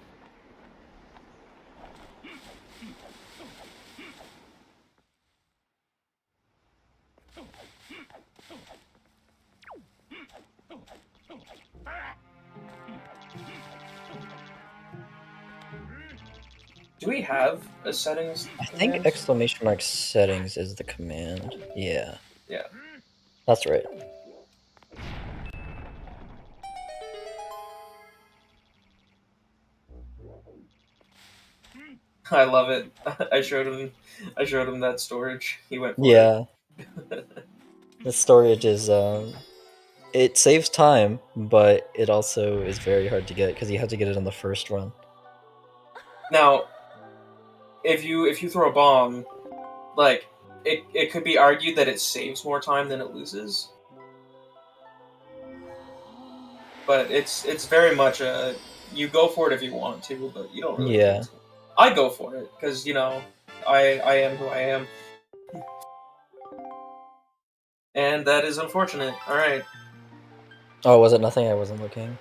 Do we have a settings I think command? exclamation mark settings is the command. Yeah. Yeah. That's right. I love it. I showed him that storage. He went for Yeah. The storage is it saves time, but it also is very hard to get because you have to get it on the first run. Now, if you throw a bomb, like it could be argued that it saves more time than it loses. But it's very much a you go for it if you want to, but you don't really Yeah. need to. I go for it because I am who I am, and that is unfortunate. All right. Oh, was it nothing? I wasn't looking.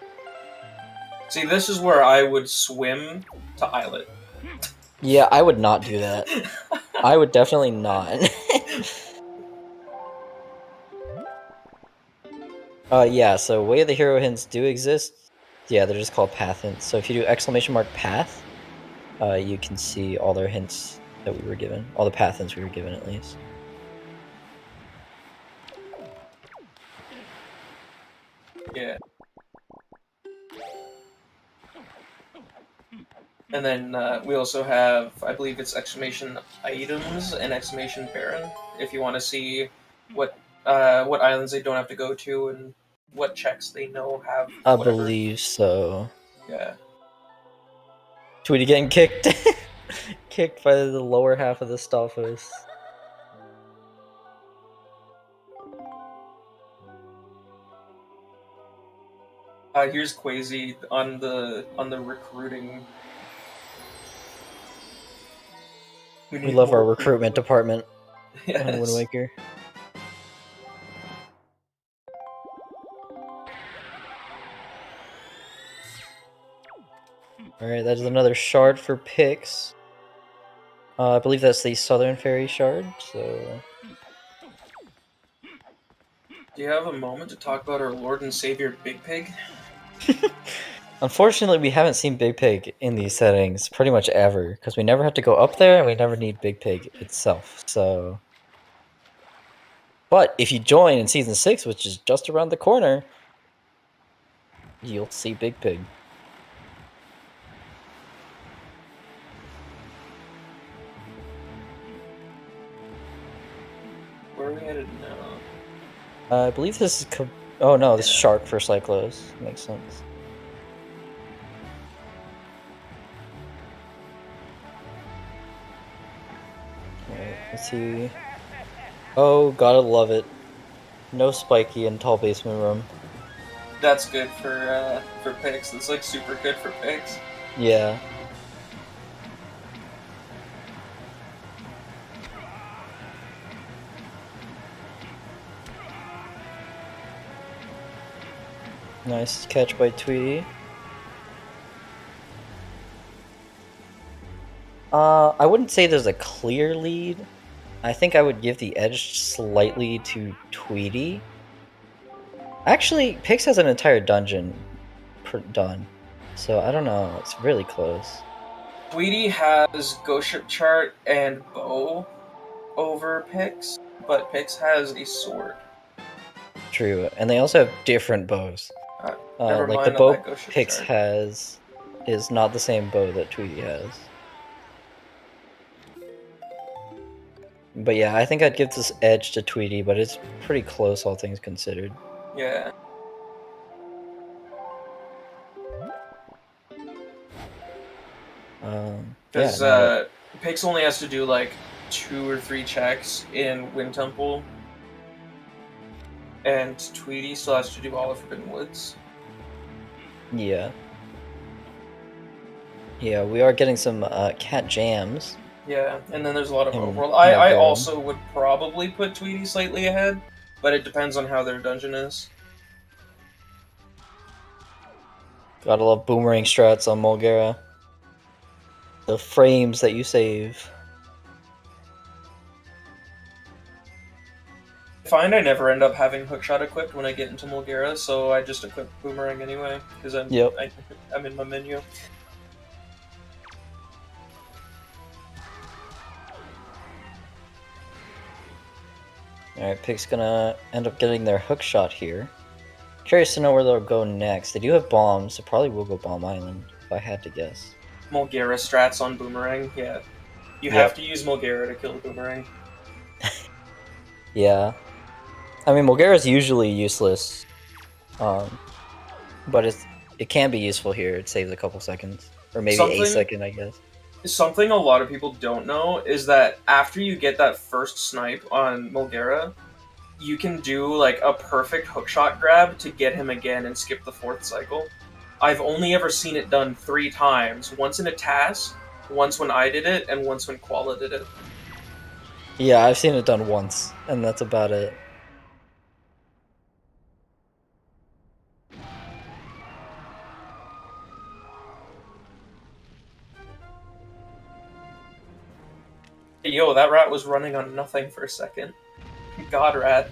See, this is where I would swim to Islet. Yeah, I would not do that. I would definitely not. Yeah, so Way of the Hero hints do exist. Yeah, they're just called path hints. So if you do !path, you can see all their hints that we were given. All the path hints we were given, at least. Yeah. And then we also have, I believe it's exclamation items and exclamation baron, if you want to see what islands they don't have to go to and what checks they know have I whatever. believe so. Yeah. Tweety getting kicked. Kicked by the lower half of the Stalfos. Here's Quasi on the recruiting. We love our recruitment department Yes. on Wind Waker. Alright, that is another shard for Pix. I believe that's the Southern Fairy shard, so... Do you have a moment to talk about our Lord and Savior Big Pig? Unfortunately, we haven't seen Big Pig in these settings pretty much ever, because we never have to go up there, and we never need Big Pig itself, so... But if you join in Season 6, which is just around the corner, you'll see Big Pig. Where are we headed now? I believe this is... Oh no, this is Shark for Cyclos. Makes sense. Alright, let's see... Oh, gotta love it. No spiky in tall basement room. That's good for pigs. That's like super good for pigs. Yeah. Nice catch by Tweety. I wouldn't say there's a clear lead. I think I would give the edge slightly to Tweety. Actually, Pix has an entire dungeon done, so I don't know. It's really close. Tweety has Ghost Ship Chart and Bow over Pix, but Pix has a sword. True, and they also have different bows. Never like mind the bow that Ghost Ship Pix chart. has is not the same bow that Tweety has. But yeah, I think I'd give this edge to Tweety, but it's pretty close all things considered. Yeah. Because Pix only has to do like 2 or 3 checks in Wind Temple, and Tweety still has to do all of Forbidden Woods. Yeah. Yeah, we are getting some cat jams. Yeah, and then there's a lot of overworld. I also would probably put Tweety slightly ahead, but it depends on how their dungeon is. Gotta love boomerang strats on Mulgara. The frames that you save. I find I never end up having Hookshot equipped when I get into Mulgara, so I just equip Boomerang anyway, because I'm in my menu. Alright, Pig's gonna end up getting their hookshot here. Curious to know where they'll go next. They do have bombs, so probably will go Bomb Island, if I had to guess. Mulgara strats on Boomerang, yeah. You have to use Mulgara to kill the Boomerang. Yeah. I mean, Mulgara's usually useless. But it can be useful here. It saves a couple seconds. Or maybe a second, I guess. Something a lot of people don't know is that after you get that first snipe on Mulgara, you can do like a perfect hookshot grab to get him again and skip the 4th cycle. I've only ever seen it done 3 times. Once in a task, once when I did it, and once when Koala did it. Yeah, I've seen it done once, and that's about it. Yo, that rat was running on nothing for a second. God rat.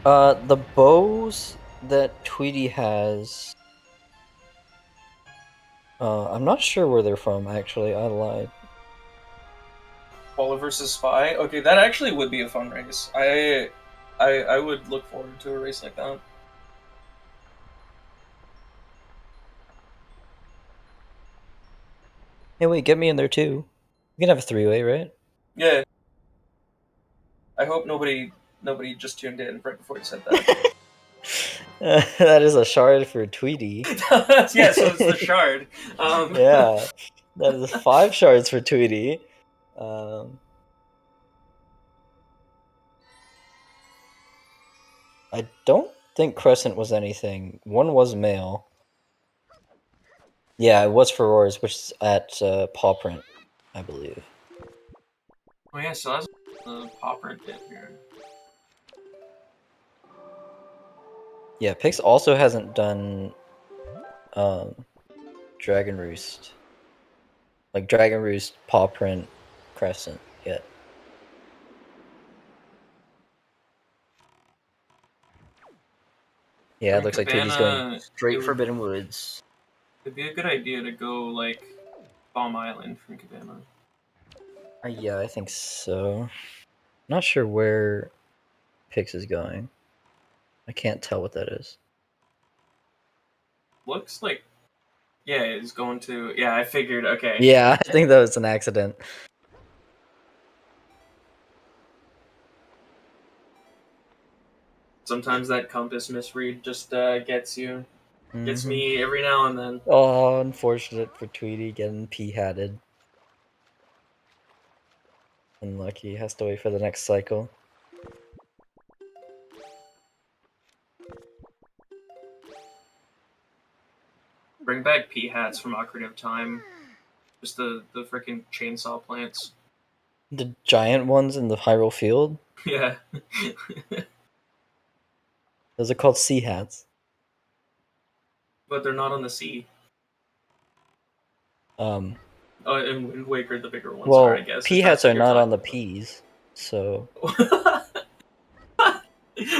The bows that Tweety has. I'm not sure where they're from. Actually, I lied. Paula versus Spy. Okay, that actually would be a fun race. I would look forward to a race like that. Hey, wait, get me in there too. We can have a three-way, right? Yeah. I hope nobody just tuned in right before you said that. That is a shard for Tweety. Yeah, so it's the shard. Yeah, that is 5 shards for Tweety. I don't think Crescent was anything. One was male. Yeah, it was Farore's, which is at Paw Print, I believe. Oh yeah, so that's the paw print bit here. Yeah, Pix also hasn't done Dragon Roost. Like Dragon Roost, Paw Print, Crescent yet. Yeah, it looks like Tweety's going straight Forbidden Woods. It'd be a good idea to go, like, Bomb Island from Cabana. Yeah, I think so. Not sure where Pix is going. I can't tell what that is. Looks like... Yeah, it's going to... Yeah, I figured, okay. Yeah, I think that was an accident. Sometimes that compass misread just gets you. Gets me every now and then. Oh, unfortunate for Tweety getting p-hatted. Unlucky, has to wait for the next cycle. Bring back P-hats from Ocarina of Time. Just the freaking chainsaw plants. The giant ones in the Hyrule Field? Yeah. Those are called sea hats. But they're not on the sea. Oh, and Wind Waker, the bigger ones well, are, I guess. P-hats are not on the P's, so...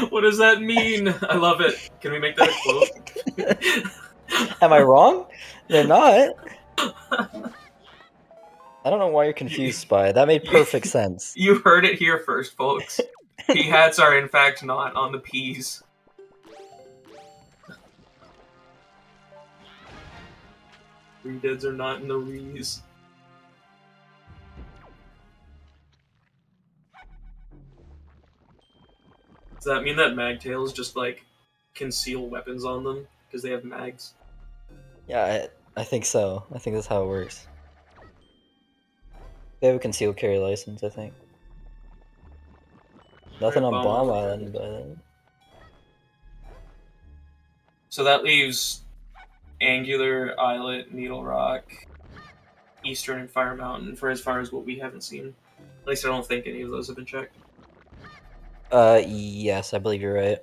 What does that mean? I love it. Can we make that a quote? Am I wrong? They're not. I don't know why you're confused, Spy. That made perfect sense. You heard it here first, folks. P-hats are in fact not on the P's. Redeads are not in the Re's. Does that mean that Magtails just, like, conceal weapons on them? Because they have mags? Yeah, I think so. I think that's how it works. They have a concealed carry license, I think. Nothing on Bomb Island, but... So that leaves Angular, Islet, Needle Rock, Eastern, and Fire Mountain for as far as what we haven't seen. At least I don't think any of those have been checked. Yes, I believe you're right.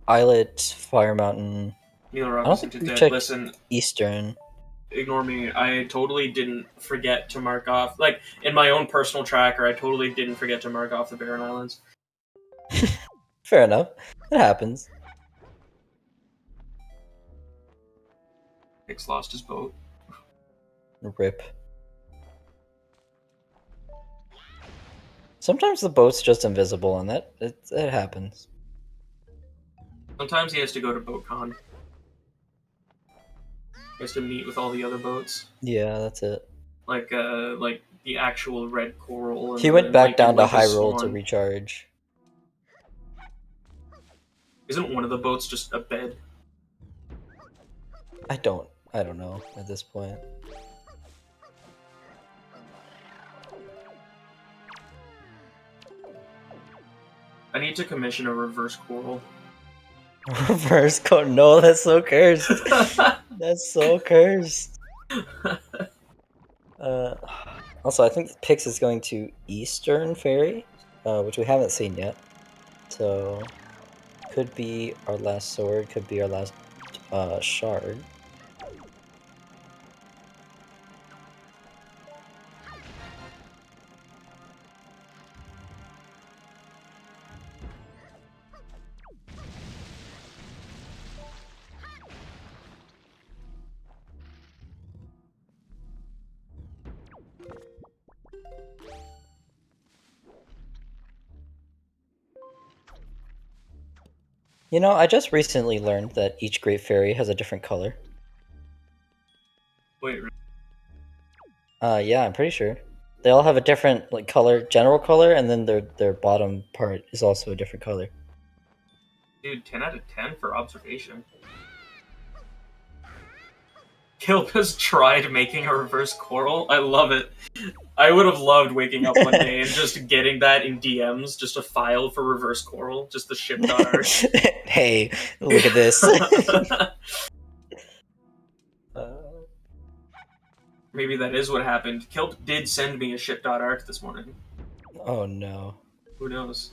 Islet, Fire Mountain... Needle Rock I don't is think we dead. checked Listen, Eastern. Ignore me. I totally didn't forget to mark off, like, in my own personal tracker, I totally didn't forget to mark off the Barren Islands. Fair enough. It happens. Hicks lost his boat. Rip. Sometimes the boat's just invisible, and it happens. Sometimes he has to go to BoatCon. He has to meet with all the other boats. Yeah, that's it. Like the actual red coral. And he went back down to Olympus Hyrule to Swan. recharge. Isn't one of the boats just a bed? I don't know at this point. I need to commission a reverse coral. Reverse code? No, that's so cursed. That's so cursed. Also, I think Pix is going to Eastern Ferry, which we haven't seen yet. So, could be our last sword, could be our last shard. You know, I just recently learned that each Great Fairy has a different color. Wait, Yeah, I'm pretty sure. They all have a different like color, general color, and then their bottom part is also a different color. dude, 10 out of 10 for observation. Kilp has tried making a reverse coral. I love it. I would have loved waking up one day and just getting that in DMs, just a file for reverse coral, just the ship.art. Hey, look at this. Maybe that is what happened. Kilp did send me a ship.art this morning. Oh no. Who knows?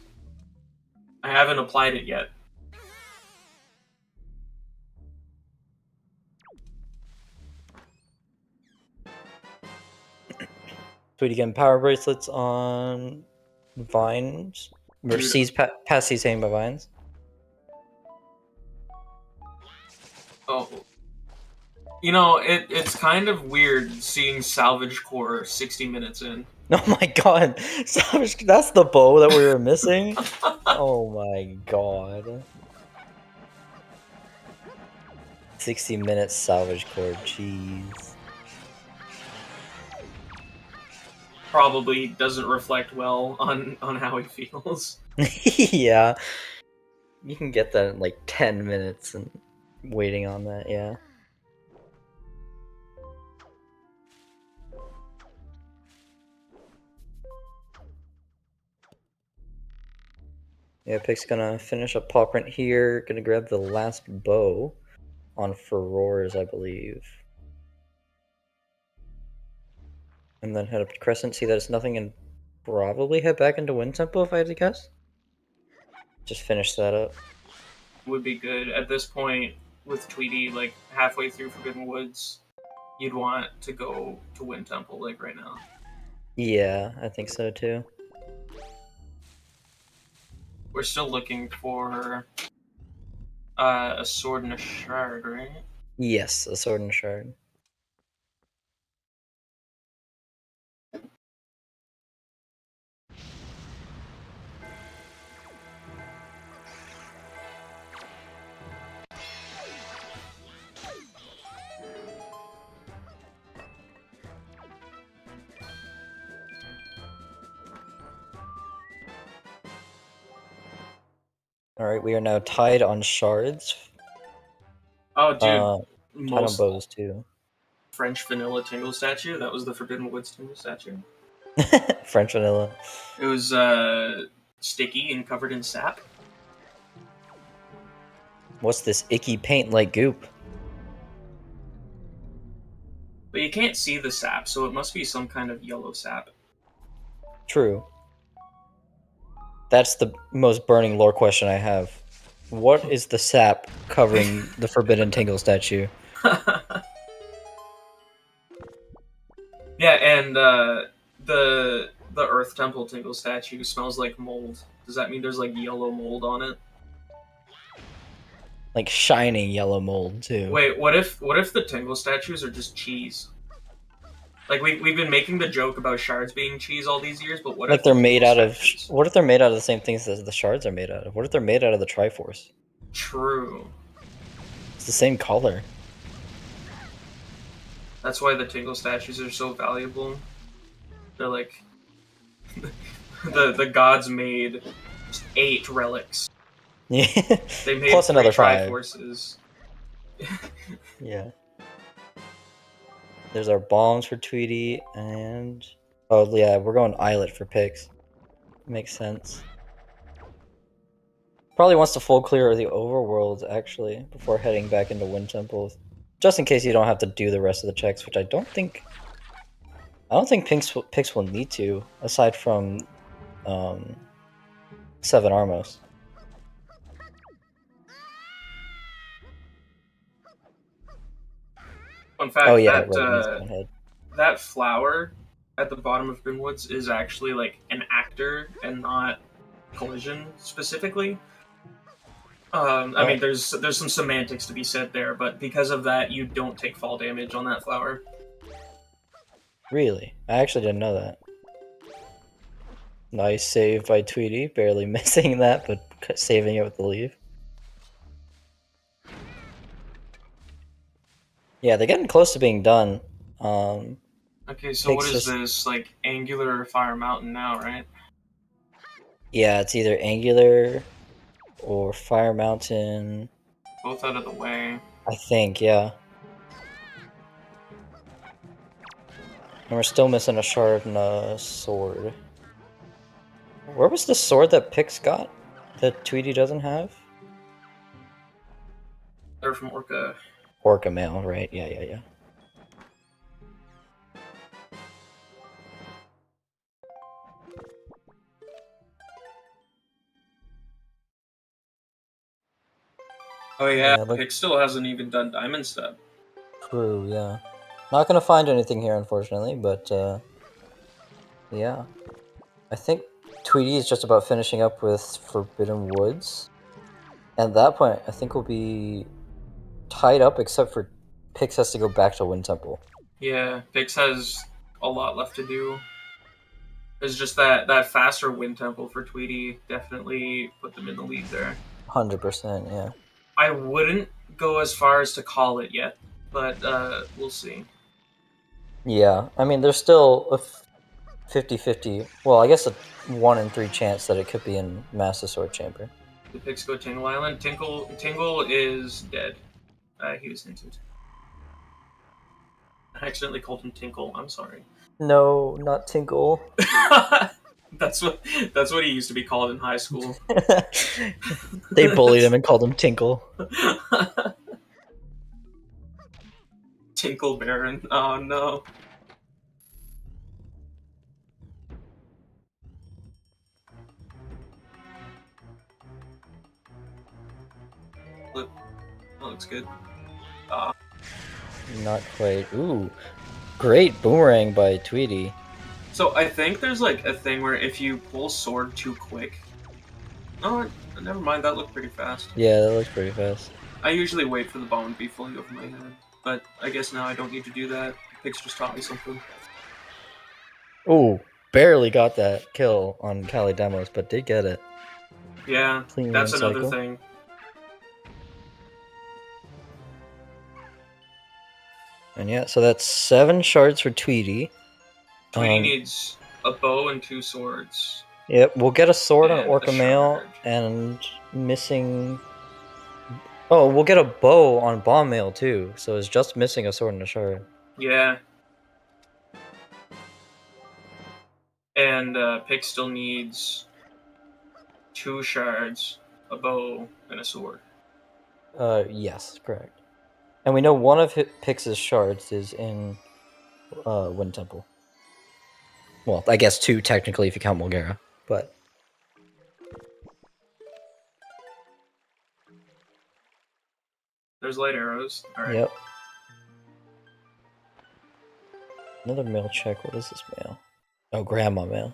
I haven't applied it yet. Tweety getting power bracelets on vines. Or sees past sees hanging by vines. Oh. You know, it's kind of weird seeing Salvage Core 60 minutes in. Oh my god. Savage, that's the bow that we were missing? Oh my god. 60 minutes salvage core, jeez. Probably doesn't reflect well on how he feels. Yeah. You can get that in like 10 minutes and waiting on that, yeah. Yeah, Pick's gonna finish up paw print here, gonna grab the last bow on Farore's, I believe. And then head up to Crescent, see that it's nothing, and probably head back into Wind Temple if I had to guess. Just finish that up. Would be good. At this point, with Tweety, like, halfway through Forbidden Woods, you'd want to go to Wind Temple, like, right now. Yeah, I think so too. We're still looking for a sword and a shard, right? Yes, a sword and a shard. Alright, we are now tied on shards. Oh, dude. Tied on Most bows too. French vanilla tingle statue. That was the Forbidden Woods tingle statue. French vanilla. It was sticky and covered in sap. What's this icky paint like goop? But you can't see the sap, so it must be some kind of yellow sap. True. That's the most burning lore question I have. What is the sap covering the Forbidden Tingle statue? Yeah, and the Earth Temple Tingle statue smells like mold. Does that mean there's like yellow mold on it? Like shining yellow mold too. Wait, what if the Tingle statues are just cheese? Like we've been making the joke about shards being cheese all these years, but what like if they're made out of? What if they're made out of the same things as the shards are made out of? What if they're made out of the Triforce? True. It's the same color. That's why the Tingle statues are so valuable. They're like the gods made 8 relics. Yeah. They made Plus another 5. Triforces. Yeah. There's our bombs for Tweety, and oh yeah, we're going Islet for picks. Makes sense. Probably wants to full clear the overworld actually before heading back into Wind Temple, just in case you don't have to do the rest of the checks, which I don't think picks will need to, aside from 7 Armos. Fun fact, Oh yeah, that flower at the bottom of Grimwoods is actually like an actor and not collision specifically. I mean, there's some semantics to be said there, but because of that, you don't take fall damage on that flower. Really? I actually didn't know that. Nice save by Tweety, barely missing that, but saving it with the leave. Yeah, they're getting close to being done. Okay, so what Pix is just this? Like Angular or Fire Mountain now, right? yeah, it's either Angular or Fire Mountain. Both out of the way. I think, yeah. And we're still missing a shard and a sword. Where was the sword that Pix got that Tweety doesn't have? They're from Orca. Orca mail, right? Yeah. Oh yeah, Yeah, look, Pick still hasn't even done Diamond Step. true, yeah. Not gonna find anything here, unfortunately, but, yeah. I think Tweety is just about finishing up with Forbidden Woods. At that point, I think we'll be tied up, except for Pix has to go back to Wind Temple. Yeah, Pix has a lot left to do. It's just that faster Wind Temple for Tweety definitely put them in the lead there. 100%, yeah. I wouldn't go as far as to call it yet, but we'll see. Yeah, I mean, there's still a 50-50, well, I guess a 1 in 3 chance that it could be in Master Sword Chamber. Did Pix go Tingle Island? Tingle is dead. He was hinted. I accidentally called him Tinkle. I'm sorry. No, not Tinkle. that's what he used to be called in high school. They bullied him and called him Tinkle. Tinkle Baron. Oh no. That looks good. Not quite. Ooh, great boomerang by Tweety. So I think there's like a thing where if you pull sword too quick. Oh, never mind. That looked pretty fast. Yeah, that looks pretty fast. I usually wait for the bomb to be fully over my head, but I guess now I don't need to do that. Pix just taught me something. Ooh, barely got that kill on Cali Demos, but did get it. Yeah, Clean that's wind another cycle. thing. And yeah, so that's 7 shards for Tweety. Tweety needs a bow and 2 swords. Yep, we'll get a sword on And Orca a Mail, shard. and missing... Oh, we'll get a bow on Bomb Mail too, so it's just missing a sword and a shard. Yeah. And Pix still needs 2 shards, a bow, and a sword. Yes, correct. And we know one of Pix's shards is in Wind Temple. Well, I guess 2 technically if you count Mulgara, but... There's light arrows. Alright. Yep. Another mail check. What is this mail? Oh, grandma mail.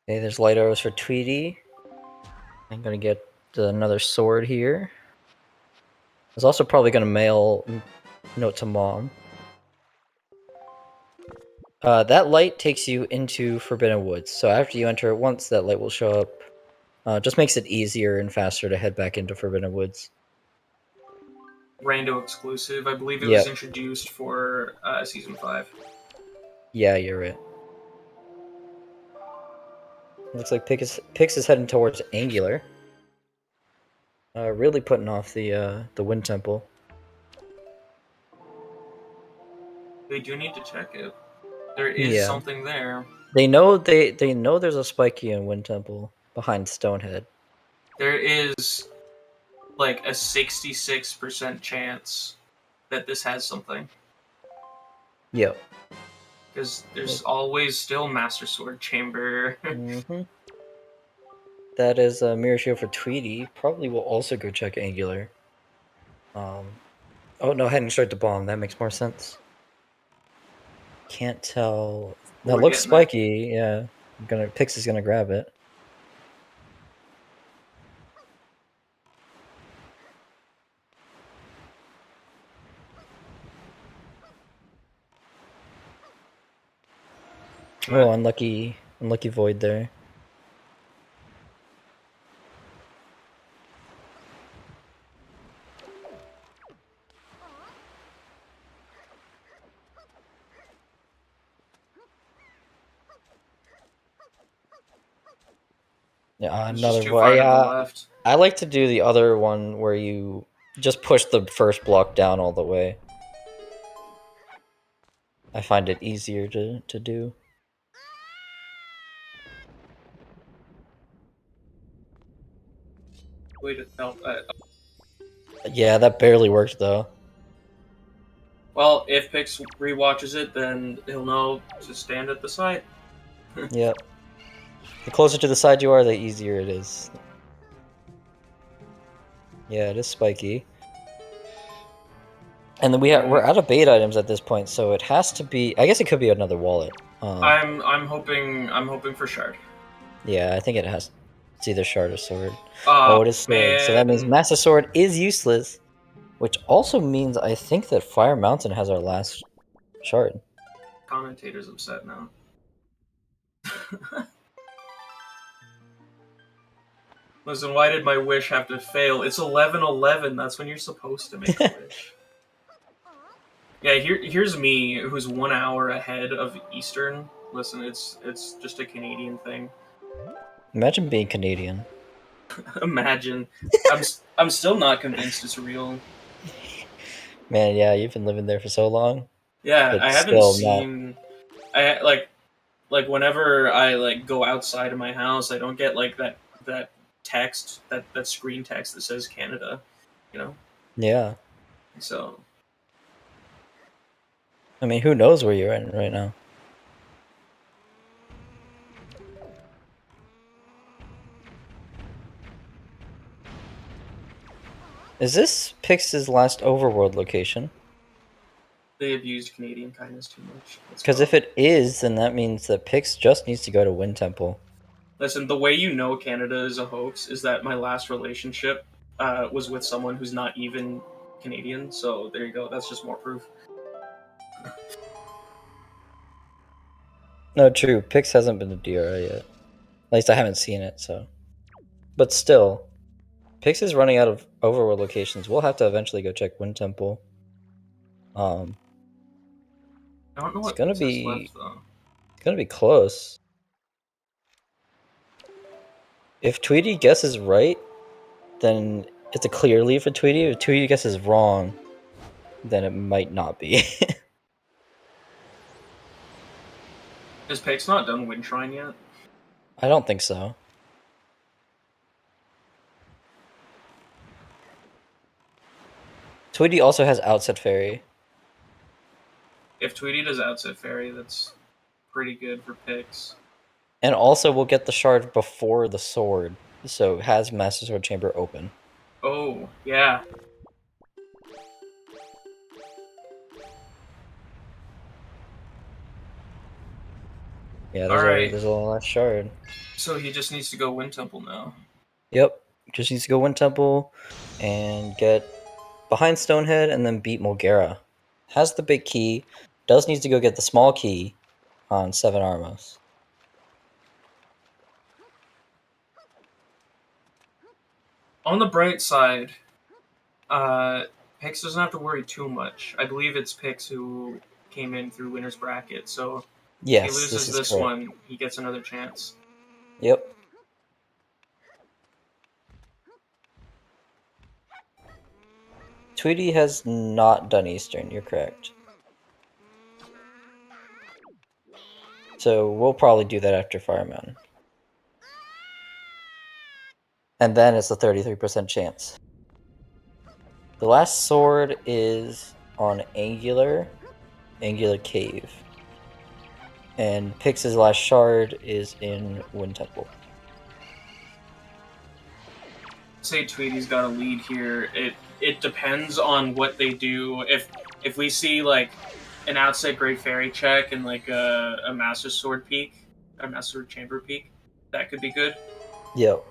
Okay, there's light arrows for Tweety. I'm gonna get another sword here. I was also probably gonna mail note to mom. That light takes you into Forbidden Woods, so after you enter it once, that light will show up. Just makes it easier and faster to head back into Forbidden Woods. Rando exclusive. I believe it was introduced for Season 5. Yeah, you're right. Looks like Pix is heading towards Angular. Really putting off the Wind Temple. They do need to check it. There is something there. They know they know there's a spiky in Wind Temple behind Stonehead. There is like a 66% chance that this has something. Yep. Because there's always still Master Sword Chamber. Mm-hmm. That is a mirror shield for Tweety. Probably will also go check Angular. Oh no, heading straight to bomb. That makes more sense. Can't tell. That looks spiky. Yeah, Pix is gonna grab it. Oh, unlucky void there. Yeah, It's just another too void. far to the Yeah, left. I like to do the other one where you just push the first block down all the way. I find it easier to do. Way to help. Yeah, that barely worked though. Well, if Pix rewatches it, then he'll know to stand at the side. Yep. The closer to the side you are, the easier it is. Yeah, it is spiky. And then we're out of bait items at this point, so it has to be. I guess it could be another wallet. I'm hoping for shard. Yeah, I think it has. It's either shard or sword. Oh, Oh, it is sword. So that means man. Master Sword is useless, which also means I think that Fire Mountain has our last shard. Commentator's upset now. Listen, why did my wish have to fail? It's 11:11. That's when you're supposed to make a wish. Yeah, here's me, who's 1 hour ahead of Eastern. Listen, it's just a Canadian thing. Imagine being Canadian. Imagine. I'm still not convinced it's real. Man, yeah, you've been living there for so long. Yeah, But I haven't still seen. I like whenever I like go outside of my house, I don't get like that text that screen text that says Canada, you know. Yeah. So I mean, who knows where you're at right now? Is this Pix's last overworld location? they have used Canadian kindness too much. Because if it is, then that means that Pix just needs to go to Wind Temple. Listen, the way you know Canada is a hoax is that my last relationship was with someone who's not even Canadian. So there you go. That's just more proof. No, true. Pix hasn't been to DRI yet. At least I haven't seen it, so. But still, Pix is running out of overworld locations. We'll have to eventually go check Wind Temple. I don't know It's what gonna Pix has be left though. it's gonna be close. If Tweety guesses right, then it's a clear lead for Tweety. If Tweety guesses wrong, then it might not be. Is Pix not done Wind Shrine yet? I don't think so. Tweety also has Outset Fairy. If Tweety does Outset Fairy, that's pretty good for Pix. And also we'll get the shard before the sword, so it has Master Sword Chamber open. Oh, yeah. Yeah, there's a last shard. So he just needs to go Wind Temple now. Yep, just needs to go Wind Temple and get behind Stonehead and then beat Mulgara. Has the big key, does need to go get the small key on 7 Armos. On the bright side, Pix doesn't have to worry too much. I believe it's Pix who came in through winner's bracket, so Yes, if he loses this correct. one, he gets another chance. Yep. Tweety has not done Eastern, you're correct. So we'll probably do that after Fire Mountain. And then it's a 33% chance. The last sword is on Angular Cave. And Pix's last shard is in Wind Temple. Say Tweety's got a lead here. It depends on what they do. If we see like an outside Great Fairy check and like a Master Sword peak, a Master Sword Chamber peak, that could be good. Yep.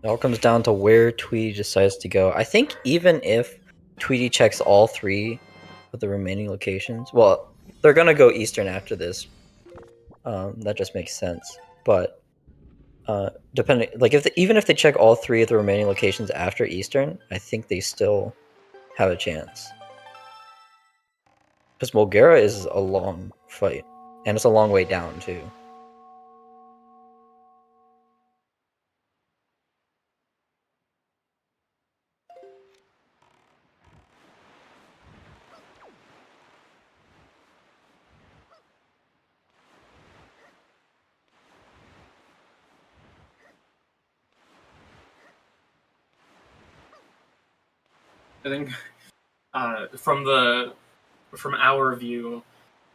It all comes down to where Tweety decides to go. I think even if Tweety checks all 3 of the remaining locations, well, they're gonna go Eastern after this. That just makes sense. But depending, like even if they check all 3 of the remaining locations after Eastern, I think they still have a chance. Because Mulgara is a long fight, and it's a long way down too. I think from our view,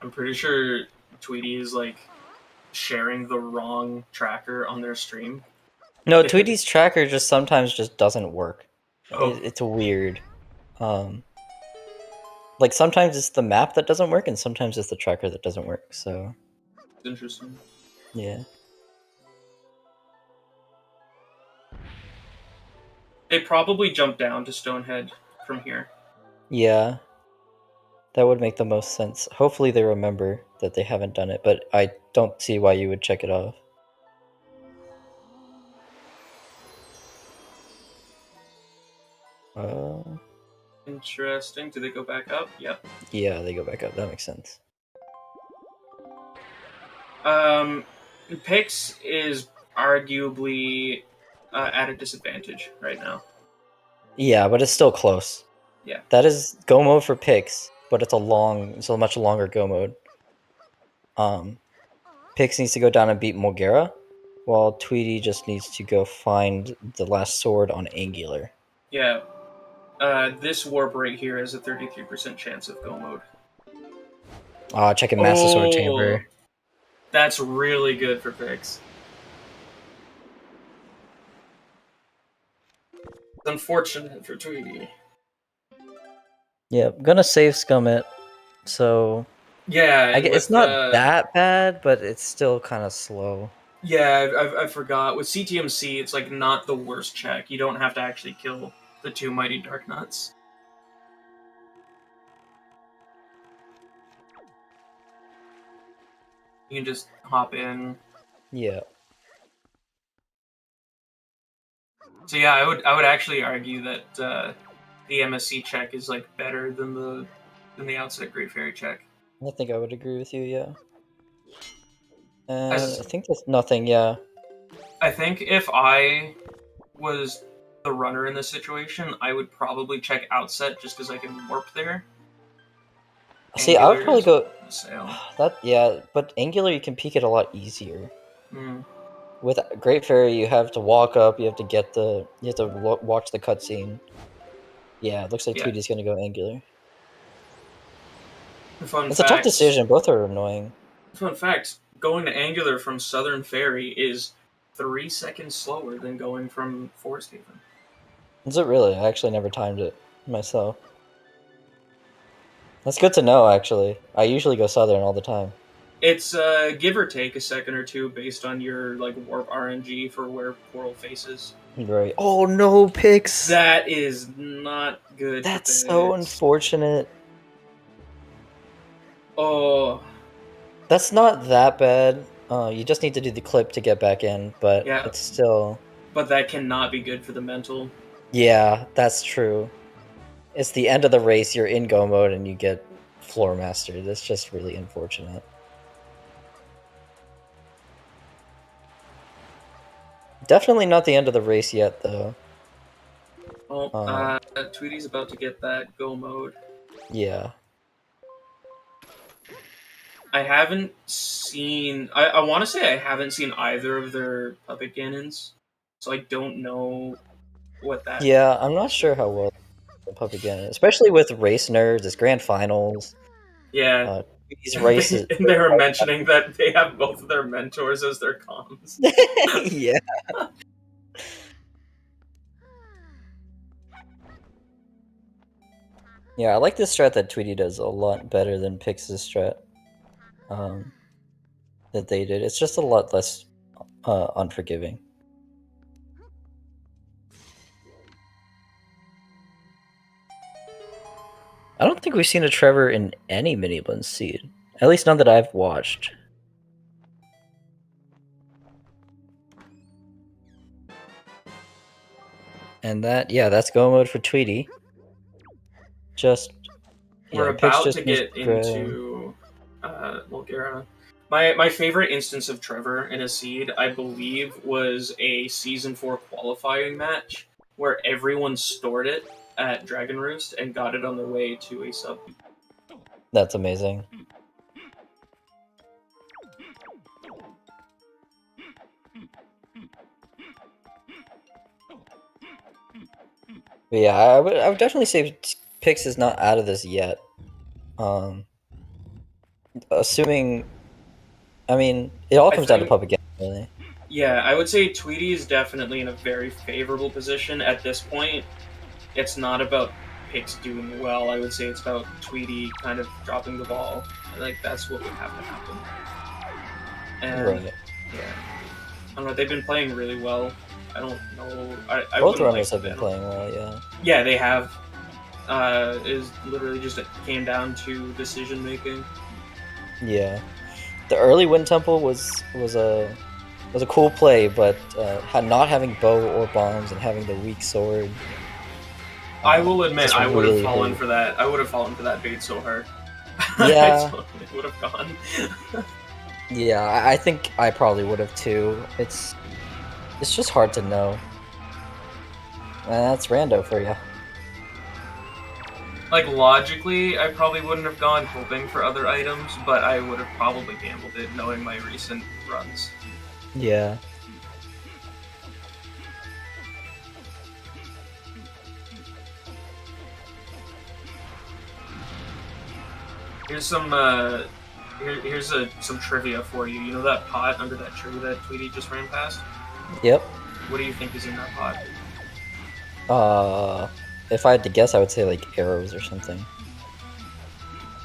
I'm pretty sure Tweety is like sharing the wrong tracker on their stream. No, Tweety's tracker just sometimes just doesn't work. Oh. It's weird. Like sometimes it's the map that doesn't work, and sometimes it's the tracker that doesn't work. So Interesting. yeah. They probably jump down to Stonehead from here. Yeah. That would make the most sense. Hopefully they remember that they haven't done it, but I don't see why you would check it off. Interesting. Do they go back up? Yep. Yeah, they go back up. That makes sense. Pix is arguably at a disadvantage right now. Yeah, but it's still close. Yeah. That is go mode for Pix, but it's a much longer go mode. Pix needs to go down and beat Mulgara, while Tweety just needs to go find the last sword on Angular. Yeah. This warp right here has a 33% chance of go mode. Checking Master Sword Chamber. That's really good for Pix. It's unfortunate for Tweety. Yeah, I'm gonna save scum it. So yeah, it's not that bad, but it's still kind of slow. Yeah, I forgot. With CTMC, it's like not the worst check. You don't have to actually kill the 2 mighty dark nuts. You can just hop in. Yeah. So yeah, I would actually argue that the MSC check is like better than the outset Great Fairy check. I think I would agree with you, yeah. And I think that's nothing, yeah. I think if I was the runner in this situation, I would probably check outset just because I can warp there. See, I would probably go that, yeah, but Angular you can peek it a lot easier. With Great Fairy, you have to walk up. You have to watch the cutscene. Yeah, it looks like Tweety's gonna go Angular. It's a tough decision. Both are annoying. Fun fact: going to Angular from Southern Fairy is 3 seconds slower than going from Forest Haven. Is it really? I actually never timed it myself. That's good to know. Actually, I usually go Southern all the time. It's give or take a second or two based on your like warp RNG for where portal faces. Right. Oh no, Pix! That is not good. That's so unfortunate. Oh. That's not that bad. You just need to do the clip to get back in, but yeah. It's still... But that cannot be good for the mental. Yeah, that's true. It's the end of the race, you're in go mode, and you get floor mastered. That's just really unfortunate. Definitely not the end of the race yet, though. Oh, Tweety's about to get that go mode. Yeah. I haven't seen... I want to say I haven't seen either of their puppet cannons, so I don't know what that... Yeah, I'm not sure how well the puppet cannon, especially with race nerds, it's grand finals. Yeah. These races... and they were mentioning that they have both of their mentors as their comms. Yeah. Yeah, I like this strat that Tweety does a lot better than Pix's strat. That they did. It's just a lot less unforgiving. I don't think we've seen a Trevor in any Miniblins seed. At least none that I've watched. And that's go mode for Tweety. We're Pix about just to needs get to grow. into Volgera. My favorite instance of Trevor in a seed, I believe, was a Season 4 qualifying match where everyone stored it at Dragon Roost and got it on their way to a sub. That's amazing. But yeah, I would definitely say Pix is not out of this yet. Assuming, I mean, it all comes down to public game, really. Yeah, I would say Tweety is definitely in a very favorable position at this point. It's not about Pix doing well. I would say it's about Tweety kind of dropping the ball. Like, that's what would have to happen. And, Right. yeah. I don't know, they've been playing really well. I don't know. I Both wouldn't runners like have been playing well, yeah. Yeah, they have. Is literally just it came down to decision making. Yeah. The early Wind Temple was a cool play, but not having bow or bombs and having the weak sword. I will admit, I would have really fallen for that. I would have fallen for that bait so hard. Yeah. I totally would have gone. Yeah, I think I probably would have too. It's just hard to know. That's rando for you. Like, logically, I probably wouldn't have gone hoping for other items, but I would have probably gambled it knowing my recent runs. Yeah. Here's some some trivia for you. You know that pot under that tree that Tweety just ran past? Yep. What do you think is in that pot? If I had to guess, I would say like arrows or something.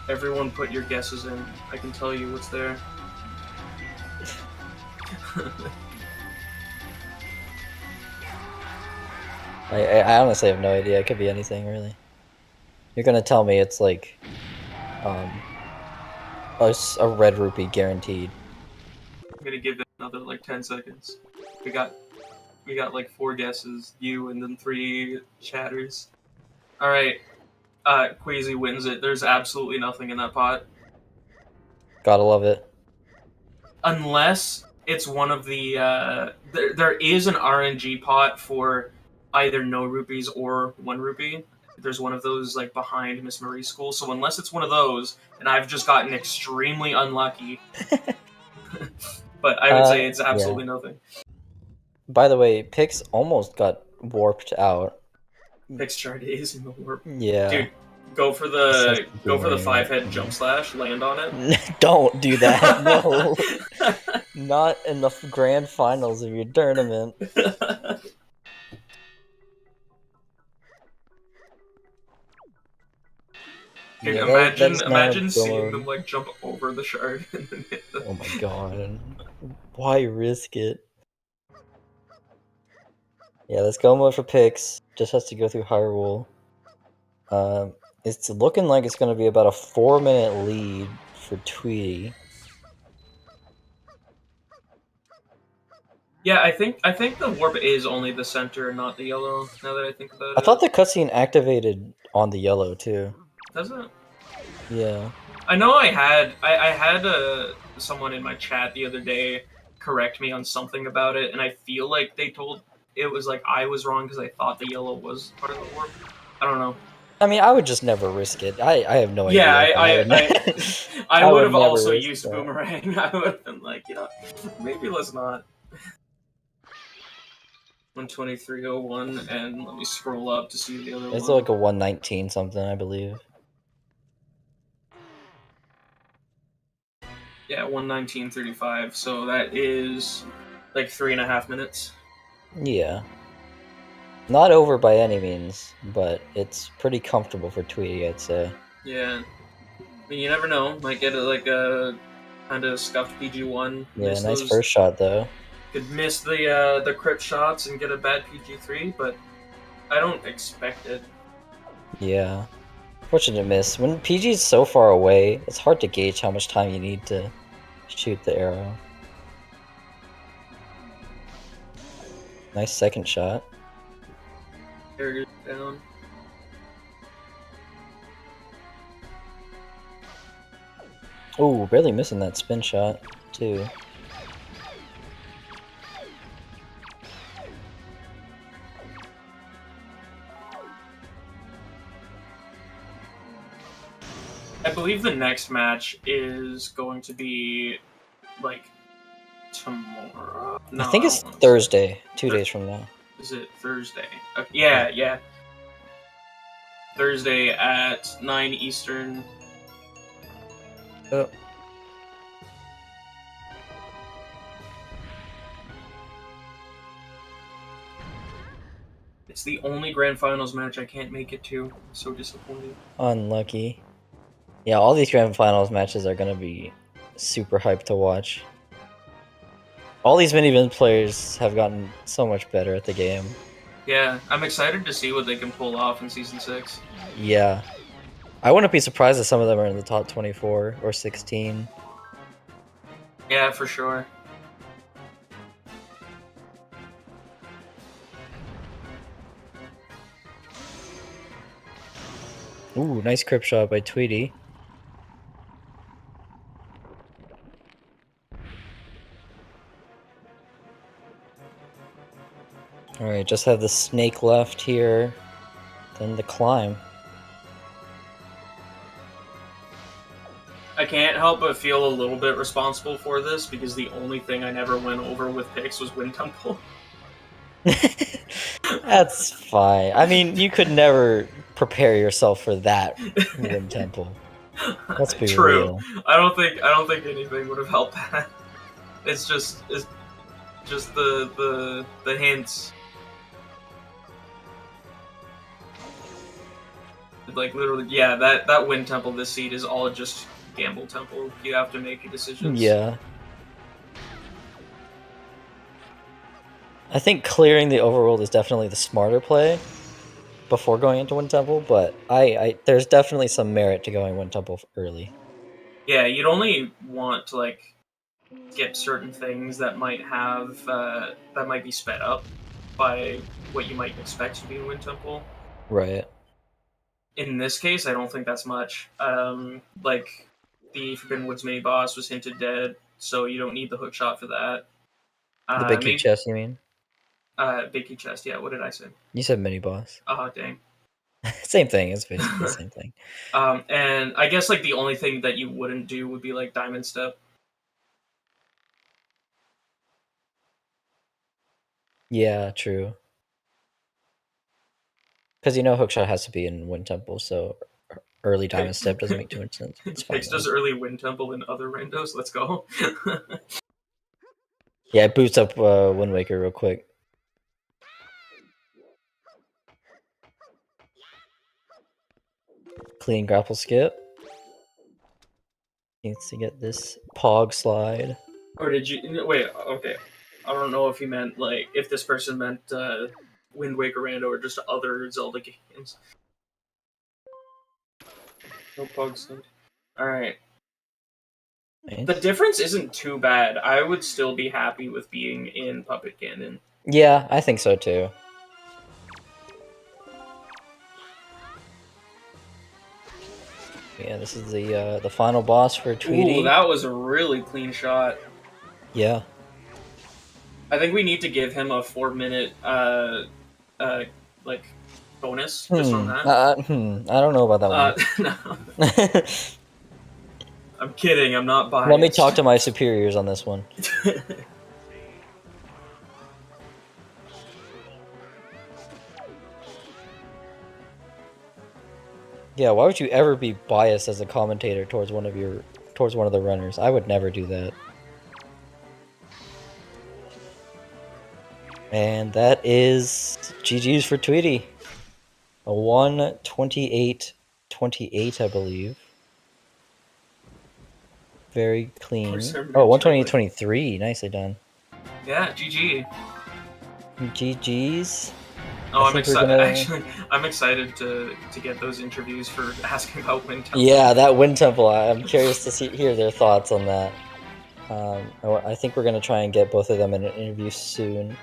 Everyone put your guesses in. I can tell you what's there. I honestly have no idea. It could be anything, really. You're gonna tell me it's like, a red rupee guaranteed. I'm gonna give it another like 10 seconds. We got like 4 guesses, you and then 3 chatters. All right, Queasy wins it. There's absolutely nothing in that pot. Gotta love it. Unless it's one of the there is an RNG pot for either no rupees or 1 rupee. There's one of those like behind Miss Marie's school. So unless it's one of those, and I've just gotten extremely unlucky. But I would say it's absolutely nothing. By the way, Pix almost got warped out. Pix Chardays in the warp. Yeah. Dude, go for the 5-head jump slash, land on it. Don't do that. No. Not in the grand finals of your tournament. Dude, Yeah, imagine seeing them like jump over the shard and then hit the... Oh my god. Why risk it? Yeah, let's go mode for Pix. Just has to go through Hyrule. It's looking like it's going to be about a 4-minute lead for Tweety. Yeah, I think the warp is only the center, not the yellow. Now that I think about it. I thought the cutscene activated on the yellow too. Does it? Yeah. I know I had someone in my chat the other day correct me on something about it, and I feel like they told it was like I was wrong because I thought the yellow was part of the warp. I don't know. I mean, I would just never risk it. I have no idea. Yeah, I would have also risk used that. boomerang. I would have been like, maybe let's not. 123.01, and let me scroll up to see the other one. It's like a 119 something, I believe. Yeah, 119.35. So that is like 3.5 minutes. Yeah. Not over by any means, but it's pretty comfortable for Tweety, I'd say. Yeah. I mean, you never know. Might get a kind of scuffed PG1. Yeah, nice first shot, though. Could miss the crit shots and get a bad PG3, but I don't expect it. Yeah. Fortunate miss. When PG's so far away, it's hard to gauge how much time you need to shoot the arrow. Nice second shot. There it is down. Ooh, barely missing that spin shot, too. I believe the next match is going to be like tomorrow. No, I think it's don't want to say. Thursday, 2 days from now. Is it Thursday? Okay, yeah. Thursday at 9 Eastern. Oh. It's the only Grand Finals match I can't make it to. So disappointed. Unlucky. Yeah, all these Grand Finals matches are gonna be super hyped to watch. All these Miniblins players have gotten so much better at the game. Yeah, I'm excited to see what they can pull off in Season 6. Yeah. I wouldn't be surprised if some of them are in the top 24 or 16. Yeah, for sure. Ooh, nice crip shot by Tweety. Alright, just have the snake left here. Then the climb. I can't help but feel a little bit responsible for this because the only thing I never went over with picks was Wind Temple. That's fine. I mean, you could never prepare yourself for that Wind Temple. Let's be True. real. I don't think anything would have helped that. It's just the hints. Like literally, yeah, that Wind Temple this seed is all just gamble temple. You have to make your decisions. Yeah. I think clearing the overworld is definitely the smarter play before going into Wind Temple, but there's definitely some merit to going Wind Temple early. Yeah, you'd only want to like skip certain things that might have that might be sped up by what you might expect to be in Wind Temple. Right. In this case, I don't think that's much. Like the Forbidden Woods mini boss was hinted dead, so you don't need the hook shot for that. The big key chest, you mean? Big key chest. Yeah. What did I say? You said mini boss. Oh dang. Same thing. It's basically the same thing. And I guess like the only thing that you wouldn't do would be like Diamond Step. Yeah, true. Because you know Hookshot has to be in Wind Temple, so early Diamond Step doesn't make too much sense. It's fine. Pix does early Wind Temple and other randos. Let's go. Yeah, it boots up Wind Waker real quick. Clean grapple skip. Needs to get this Pog slide. Or did you wait? Okay, I don't know if he meant like if this person meant Wind Waker rando or just other Zelda games. No Pogs. All right. Nice. The difference isn't too bad. I would still be happy with being in Puppet Cannon. Yeah, I think so too. Yeah, this is the final boss for Tweety. Ooh, that was a really clean shot. Yeah. I think we need to give him a 4-minute like bonus just on that. I don't know about that one. No. I'm kidding. I'm not biased. Let me talk to my superiors on this one. Yeah, why would you ever be biased as a commentator towards one of the runners? I would never do that. And that is GG's for Tweety. A 128-28, I believe. Very clean. Oh, 128-23. Nicely done. Yeah, GG. GG's. Oh, I I'm think we're excited. gonna. Actually, I'm excited to get those interviews for asking about Wind Temple. Yeah, that Wind Temple. I'm curious to hear their thoughts on that. I think we're gonna try and get both of them in an interview soon.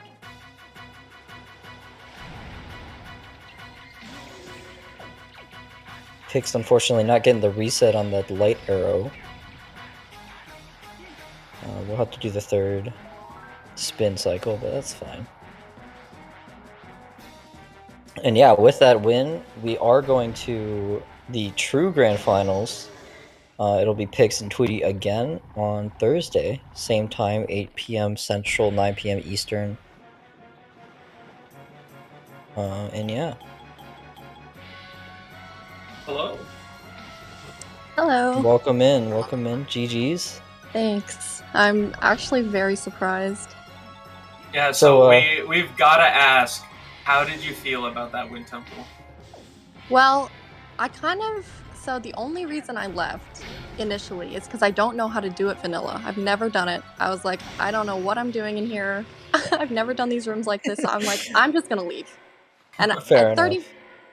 Pix unfortunately not getting the reset on that light arrow. We'll have to do the third spin cycle, but that's fine. And yeah, with that win, we are going to the true grand finals. It'll be Pix and Tweety again on Thursday, same time, 8 p.m. Central, 9 p.m. Eastern. And yeah. Hello. Hello. Welcome in, GG's. Thanks. I'm actually very surprised. Yeah, So, we've got to ask, how did you feel about that Wind Temple? Well, so the only reason I left initially is because I don't know how to do it vanilla. I've never done it. I was like, I don't know what I'm doing in here. I've never done these rooms like this. So I'm like, I'm just going to leave. And Fair at enough.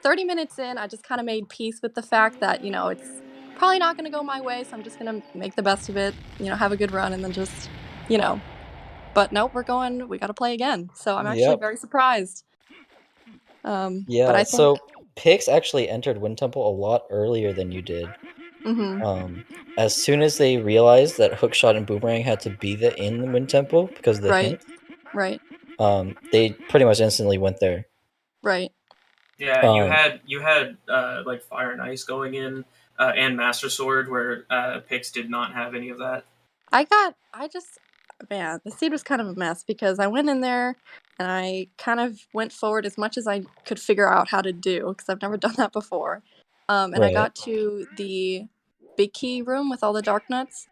30 minutes in, I just kind of made peace with the fact that, it's probably not going to go my way. So I'm just going to make the best of it, have a good run and then just, But nope, we got to play again. So I'm actually very surprised. Yeah, but I think, so Pix actually entered Wind Temple a lot earlier than you did. As soon as they realized that Hookshot and Boomerang had to be in the Wind Temple because of the hint, right, they pretty much instantly went there. right. Yeah, you had like Fire and Ice going in, and Master Sword, where Pix did not have any of that. The seed was kind of a mess because I went in there and I kind of went forward as much as I could figure out how to do because I've never done that before. And I got to the big key room with all the dark nuts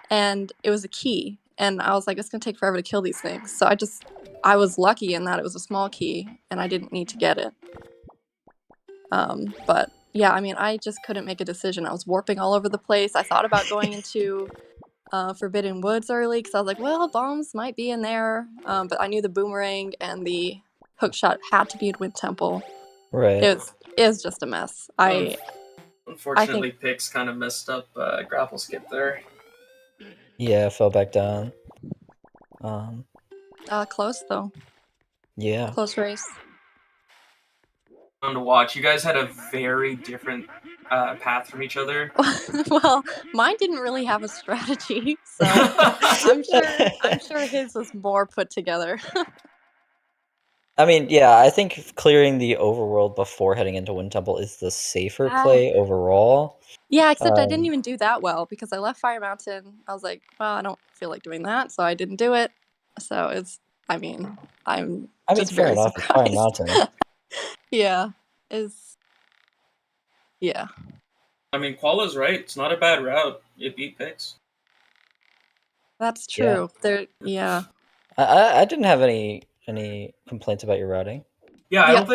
and it was a key. And I was like, it's going to take forever to kill these things. So I was lucky in that it was a small key and I didn't need to get it. But yeah, I mean, I just couldn't make a decision. I was warping all over the place. I thought about going into Forbidden Woods early because I was like, well, bombs might be in there. But I knew the Boomerang and the Hookshot had to be in Wind Temple. Right. It was just a mess. Unfortunately, Pix kind of messed up grapple skip there. Yeah, fell back down. Close though. Yeah. Close race. Fun to watch. You guys had a very different path from each other. Well, mine didn't really have a strategy, so I'm sure his was more put together. I mean, yeah, I think clearing the overworld before heading into Wind Temple is the safer play overall. Yeah, except I didn't even do that well because I left Fire Mountain. I was like, well, I don't feel like doing that, so I didn't do it. So I'm just fair very enough. surprised. It's Fire Mountain. Yeah. I mean, Quala's right. It's not a bad route. It beat Pix. That's true. Yeah. I didn't have any complaints about your routing. Yeah, I don't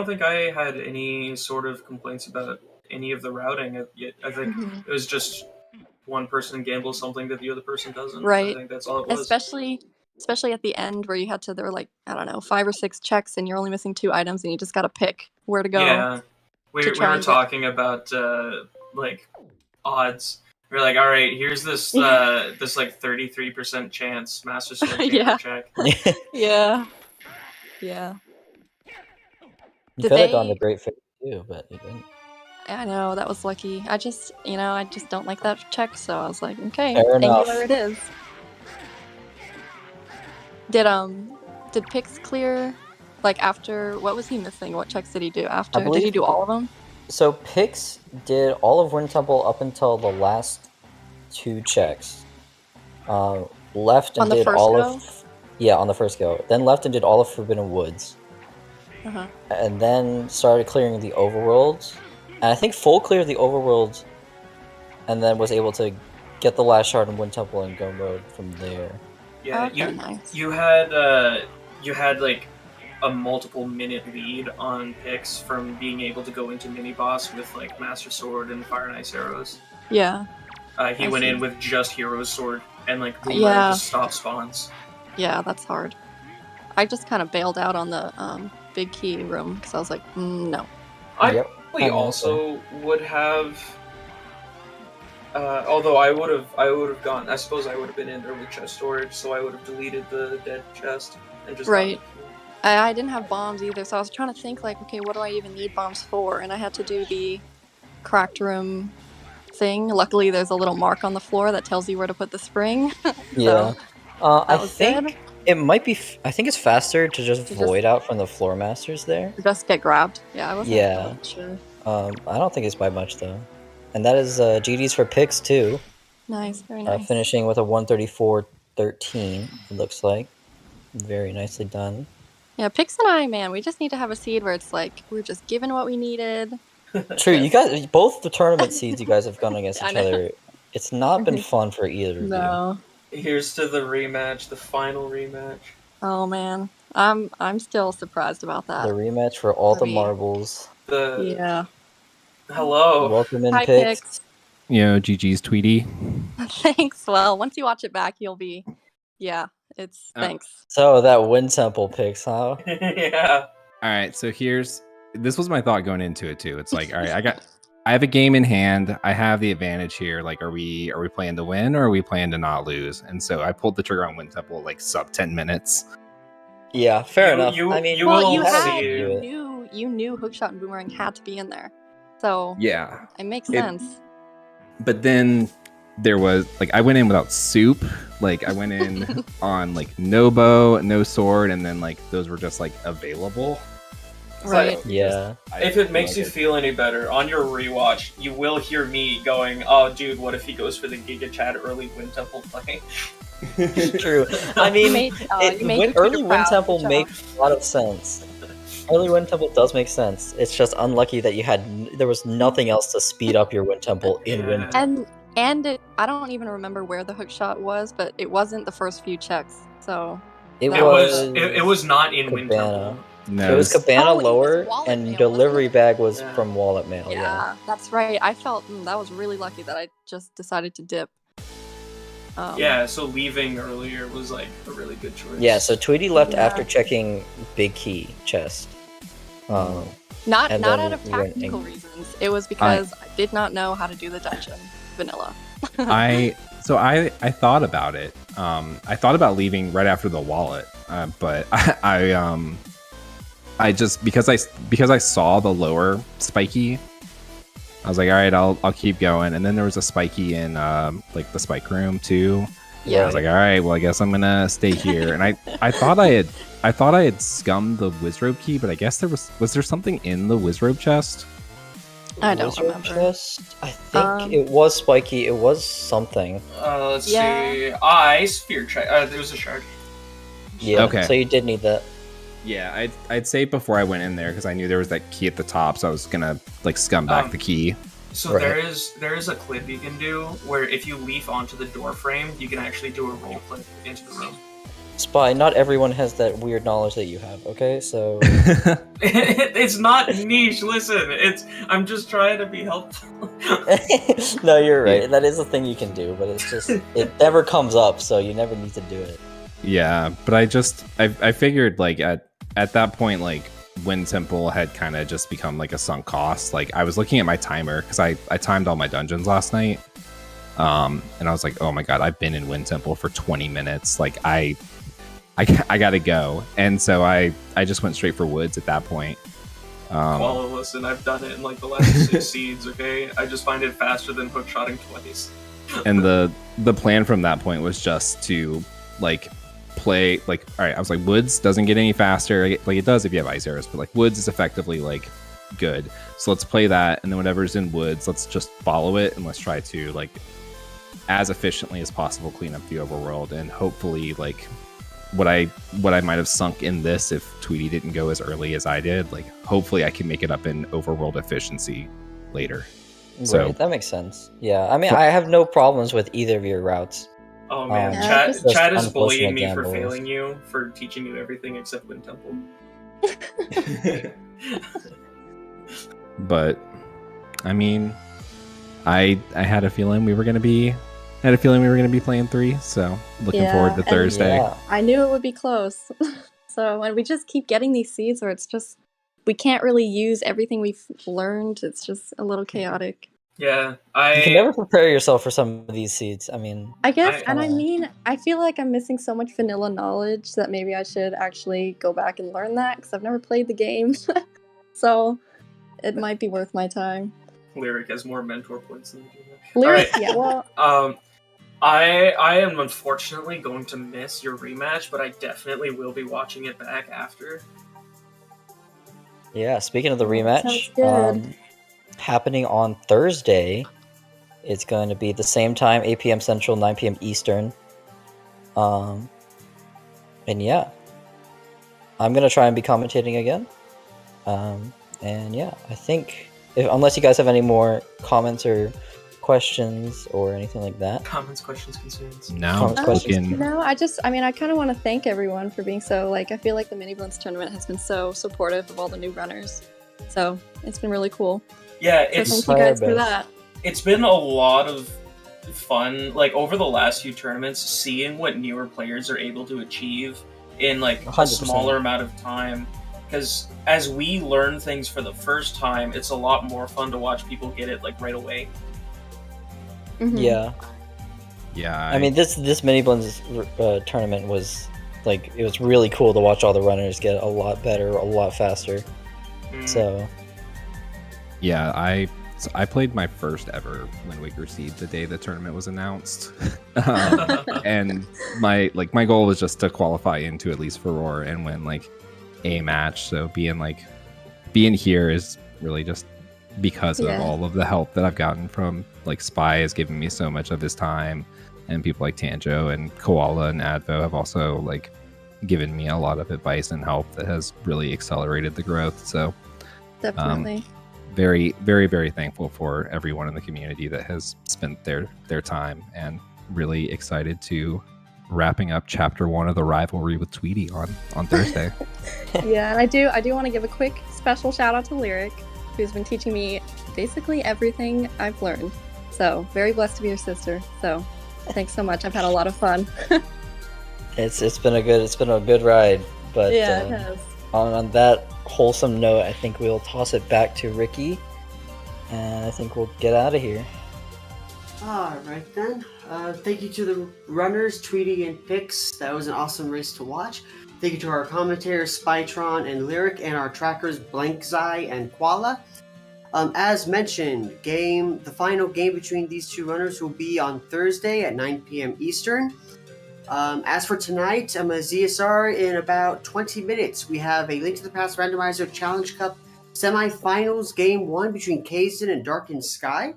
think I had any sort of complaints about any of the routing. I think it was just one person gambles something that the other person doesn't. Right. I think that's all it was. Especially at the end where there were like, I don't know, 5 or 6 checks and you're only missing 2 items and you just got to pick where to go. Yeah. We were talking about like odds. We're like, all right, here's this this like 33% chance Master Sword chamber check. Yeah. You could have gone to Great Fate too, but you didn't. I know, that was lucky. I just don't like that check, so I was like, okay, Fair enough. Angular it is. Did Pix clear, like, after, what was he missing? What checks did he do after? Did he do all of them? So Pix did all of Wind Temple up until the last 2 checks. Left and did all of... Yeah, on the first go. Then left and did all of Forbidden Woods. And then started clearing the overworld. And I think full cleared the overworld and then was able to get the last shard in Wind Temple and go mode from there. Yeah, nice. You had like a multiple minute lead on Pix from being able to go into mini boss with like Master Sword and Fire and Ice arrows. Yeah. He went in with just Hero's Sword and like Boomerang to stop spawns. Yeah, that's hard. I just kind of bailed out on the big key room because I was like, no. I Yep. probably also would have. Although I would have gone. I suppose I would have been in there with chest storage, so I would have deleted the dead chest and just. Right. I didn't have bombs either, so I was trying to think like, okay, what do I even need bombs for? And I had to do the cracked room thing. Luckily, there's a little mark on the floor that tells you where to put the spring. Yeah. I was think good. it might be. I think it's faster to just void out from the floor masters there. Just get grabbed. Yeah, I wasn't Yeah. quite sure. I don't think it's by much though. And that is GD's for picks too. Nice, very nice. Finishing with a 134.13. It looks like very nicely done. Yeah, Pix and I, man, we just need to have a seed where it's like we're just given what we needed. True, you guys, both the tournament seeds you guys have gone against I each know. other. It's not been fun for either of No. Here's to the rematch, the final rematch. Oh man, I'm still surprised about you. that. The rematch for all the me. marbles. Yeah. Hello. Welcome in, Hi, Pix. Pix. GG's Tweety. Thanks. Well, once you watch it back, you'll be. Yeah, it's thanks. So that Wind Temple Pix, huh? Yeah. All right, so this was my thought going into it too. It's like, all right, I have a game in hand. I have the advantage here. Like, are we playing to win or are we playing to not lose? And so I pulled the trigger on Wind Temple like sub 10 minutes. Yeah, fair enough. You I mean, will you see. you knew Hookshot and Boomerang had to be in there, so Yeah. it makes sense. But then there was like I went in without soup. Like I went in on like no bow, no sword, and then like those were just like available. Right. So, yeah. If it makes you feel any better, on your rewatch, you will hear me going, "Oh, dude, what if he goes for the Giga Chat early Wind Temple play?" True. I mean, you made your early Twitter Wind proud. Temple Good job. makes a lot of sense. Early Wind Temple does make sense. It's just unlucky that there was nothing else to speed up your Wind Temple in Wind Temple. And I don't even remember where the Hookshot was, but it wasn't the first few checks. So It It was not in Wind Cabana. Temple. No, It was Cabana Oh, it was lower, Wallet and Mail, delivery wasn't it? bag was Yeah. from Wallet Mail. yeah, that's right. I felt that was really lucky that I just decided to dip. Yeah, so leaving earlier was like a really good choice. Yeah, so Tweety left Yeah. after checking Big Key chest. Not And out then of we went tactical in- reasons. It was because I did not know how to do the dungeon vanilla. I thought about it. I thought about leaving right after the wallet, but I just because I saw the lower spiky, I was like, all right, I'll keep going. And then there was a spiky in like the spike room too. Yeah. I was like, all right, well, I guess I'm gonna stay here. And I thought I had scummed the wizrobe key, but I guess was there something in the wizrobe chest? I don't Wizard remember. chest? I think it was spiky. It was something. Let's Yeah. see. Sphere check. There was a shard. Yeah. Okay. So you did need that. Yeah, I'd say before I went in there because I knew there was that key at the top, so I was gonna like scum back the key. So Right. there is a clip you can do where if you leaf onto the door frame, you can actually do a roll clip into the room. Spy, not everyone has that weird knowledge that you have, okay? So It's not niche. Listen, I'm just trying to be helpful. no, you're right. That is a thing you can do, but it's just it never comes up, so you never need to do it. Yeah, but I figured like at that point like Wind Temple had kind of just become like a sunk cost. Like I was looking at my timer because I timed all my dungeons last night, and I was like, oh my god, I've been in Wind Temple for 20 minutes. Like I gotta go, and so I just went straight for woods at that point. Well, listen, I've done it in like the last 6 seeds. Okay, I just find it faster than hookshotting twice. And the plan from that point was just to like play like, all right, I was like, woods doesn't get any faster, like it does if you have ice arrows, but like woods is effectively like good, so let's play that, and then whatever's in woods, let's just follow it, and let's try to like as efficiently as possible clean up the overworld, and hopefully like what I might have sunk in this if Tweety didn't go as early as I did, like hopefully I can make it up in overworld efficiency later. So Right, that makes sense. Yeah, I mean, I have no problems with either of your routes. Oh man, Yeah, just Chad is unfortunate bullying me for gambles. failing you, for teaching you everything except Wind Temple. But I mean, I had a feeling we were gonna be playing 3, so looking Yeah, forward to and- Thursday. Yeah. I knew it would be close. So, and we just keep getting these seeds where it's just, we can't really use everything we've learned. It's just a little chaotic. Yeah, You can never prepare yourself for some of these seeds. I mean, I guess, I- and I mean, I feel like I'm missing so much vanilla knowledge that maybe I should actually go back and learn that because I've never played the game. So it might be worth my time. Lyric has more mentor points than you do. Lyric, Alright. yeah, well, I am unfortunately going to miss your rematch, but I definitely will be watching it back after. yeah. Speaking of the Sounds rematch, good. happening on Thursday, it's going to be the same time, 8 p.m. Central, 9 p.m. Eastern. And yeah, I'm gonna try and be commentating again. And yeah, I think unless you guys have any more comments or questions or anything like that. Comments, questions, concerns. Now Comments, questions? looking. No, I mean, I kind of want to thank everyone for being so, like, I feel like the Miniblins tournament has been so supportive of all the new runners. So it's been really cool. Yeah, So it's thank you guys for Best. that. it's been a lot of fun, like over the last few tournaments, seeing what newer players are able to achieve in like a 100%. smaller amount of time. Because as we learn things for the first time, it's a lot more fun to watch people get it like right away. Mhm. Yeah, Yeah, I mean this Miniblins tournament was like, it was really cool to watch all the runners get a lot better, a lot faster. Mm. So yeah, I played my first ever Wind Waker Seed the day the tournament was announced, and my goal was just to qualify into at least Farore and win like a match. So being here is really just because of Yeah. all of the help that I've gotten from like Spy has given me so much of his time, and people like Tanjo and Koala and Advo have also like given me a lot of advice and help that has really accelerated the growth. So Definitely. very, very, very thankful for everyone in the community that has spent their time, and really excited to wrapping up chapter 1 of the rivalry with Tweety on Thursday. Yeah, and I do want to give a quick special shout out to Lyric, who's been teaching me basically everything I've learned. So very blessed to be your sister. So thanks so much. I've had a lot of fun. it's been a good ride. But Yeah, it has. on that wholesome note, I think we'll toss it back to Ricky, and I think we'll get out of here. Alright then. Thank you to the runners, Tweety and Pix. That was an awesome race to watch. Thank you to our commentators, Spytron and Lyric, and our trackers, Blankzai and Koala. As mentioned, the final game between these two runners will be on Thursday at 9 p.m. Eastern. As for tonight, I'm a ZSR in about 20 minutes. We have a Link to the Past Randomizer Challenge Cup semifinals game 1 between Kazan and Darkened Sky.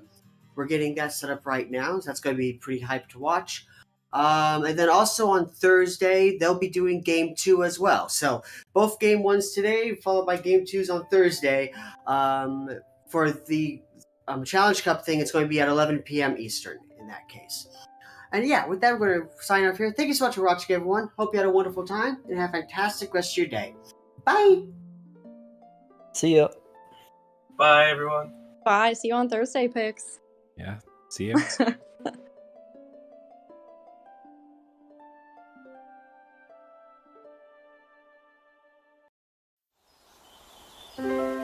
We're getting that set up right now, so that's going to be pretty hyped to watch. And then also on Thursday, they'll be doing game 2 as well. So both game 1s today, followed by game 2s on Thursday. For the Challenge Cup thing, it's going to be at 11 p.m. Eastern in that case. And yeah, with that, we're going to sign off here. Thank you so much for watching, everyone. Hope you had a wonderful time and have a fantastic rest of your day. Bye! See ya. Bye, everyone. Bye. See you on Thursday, Pix. Yeah, see you.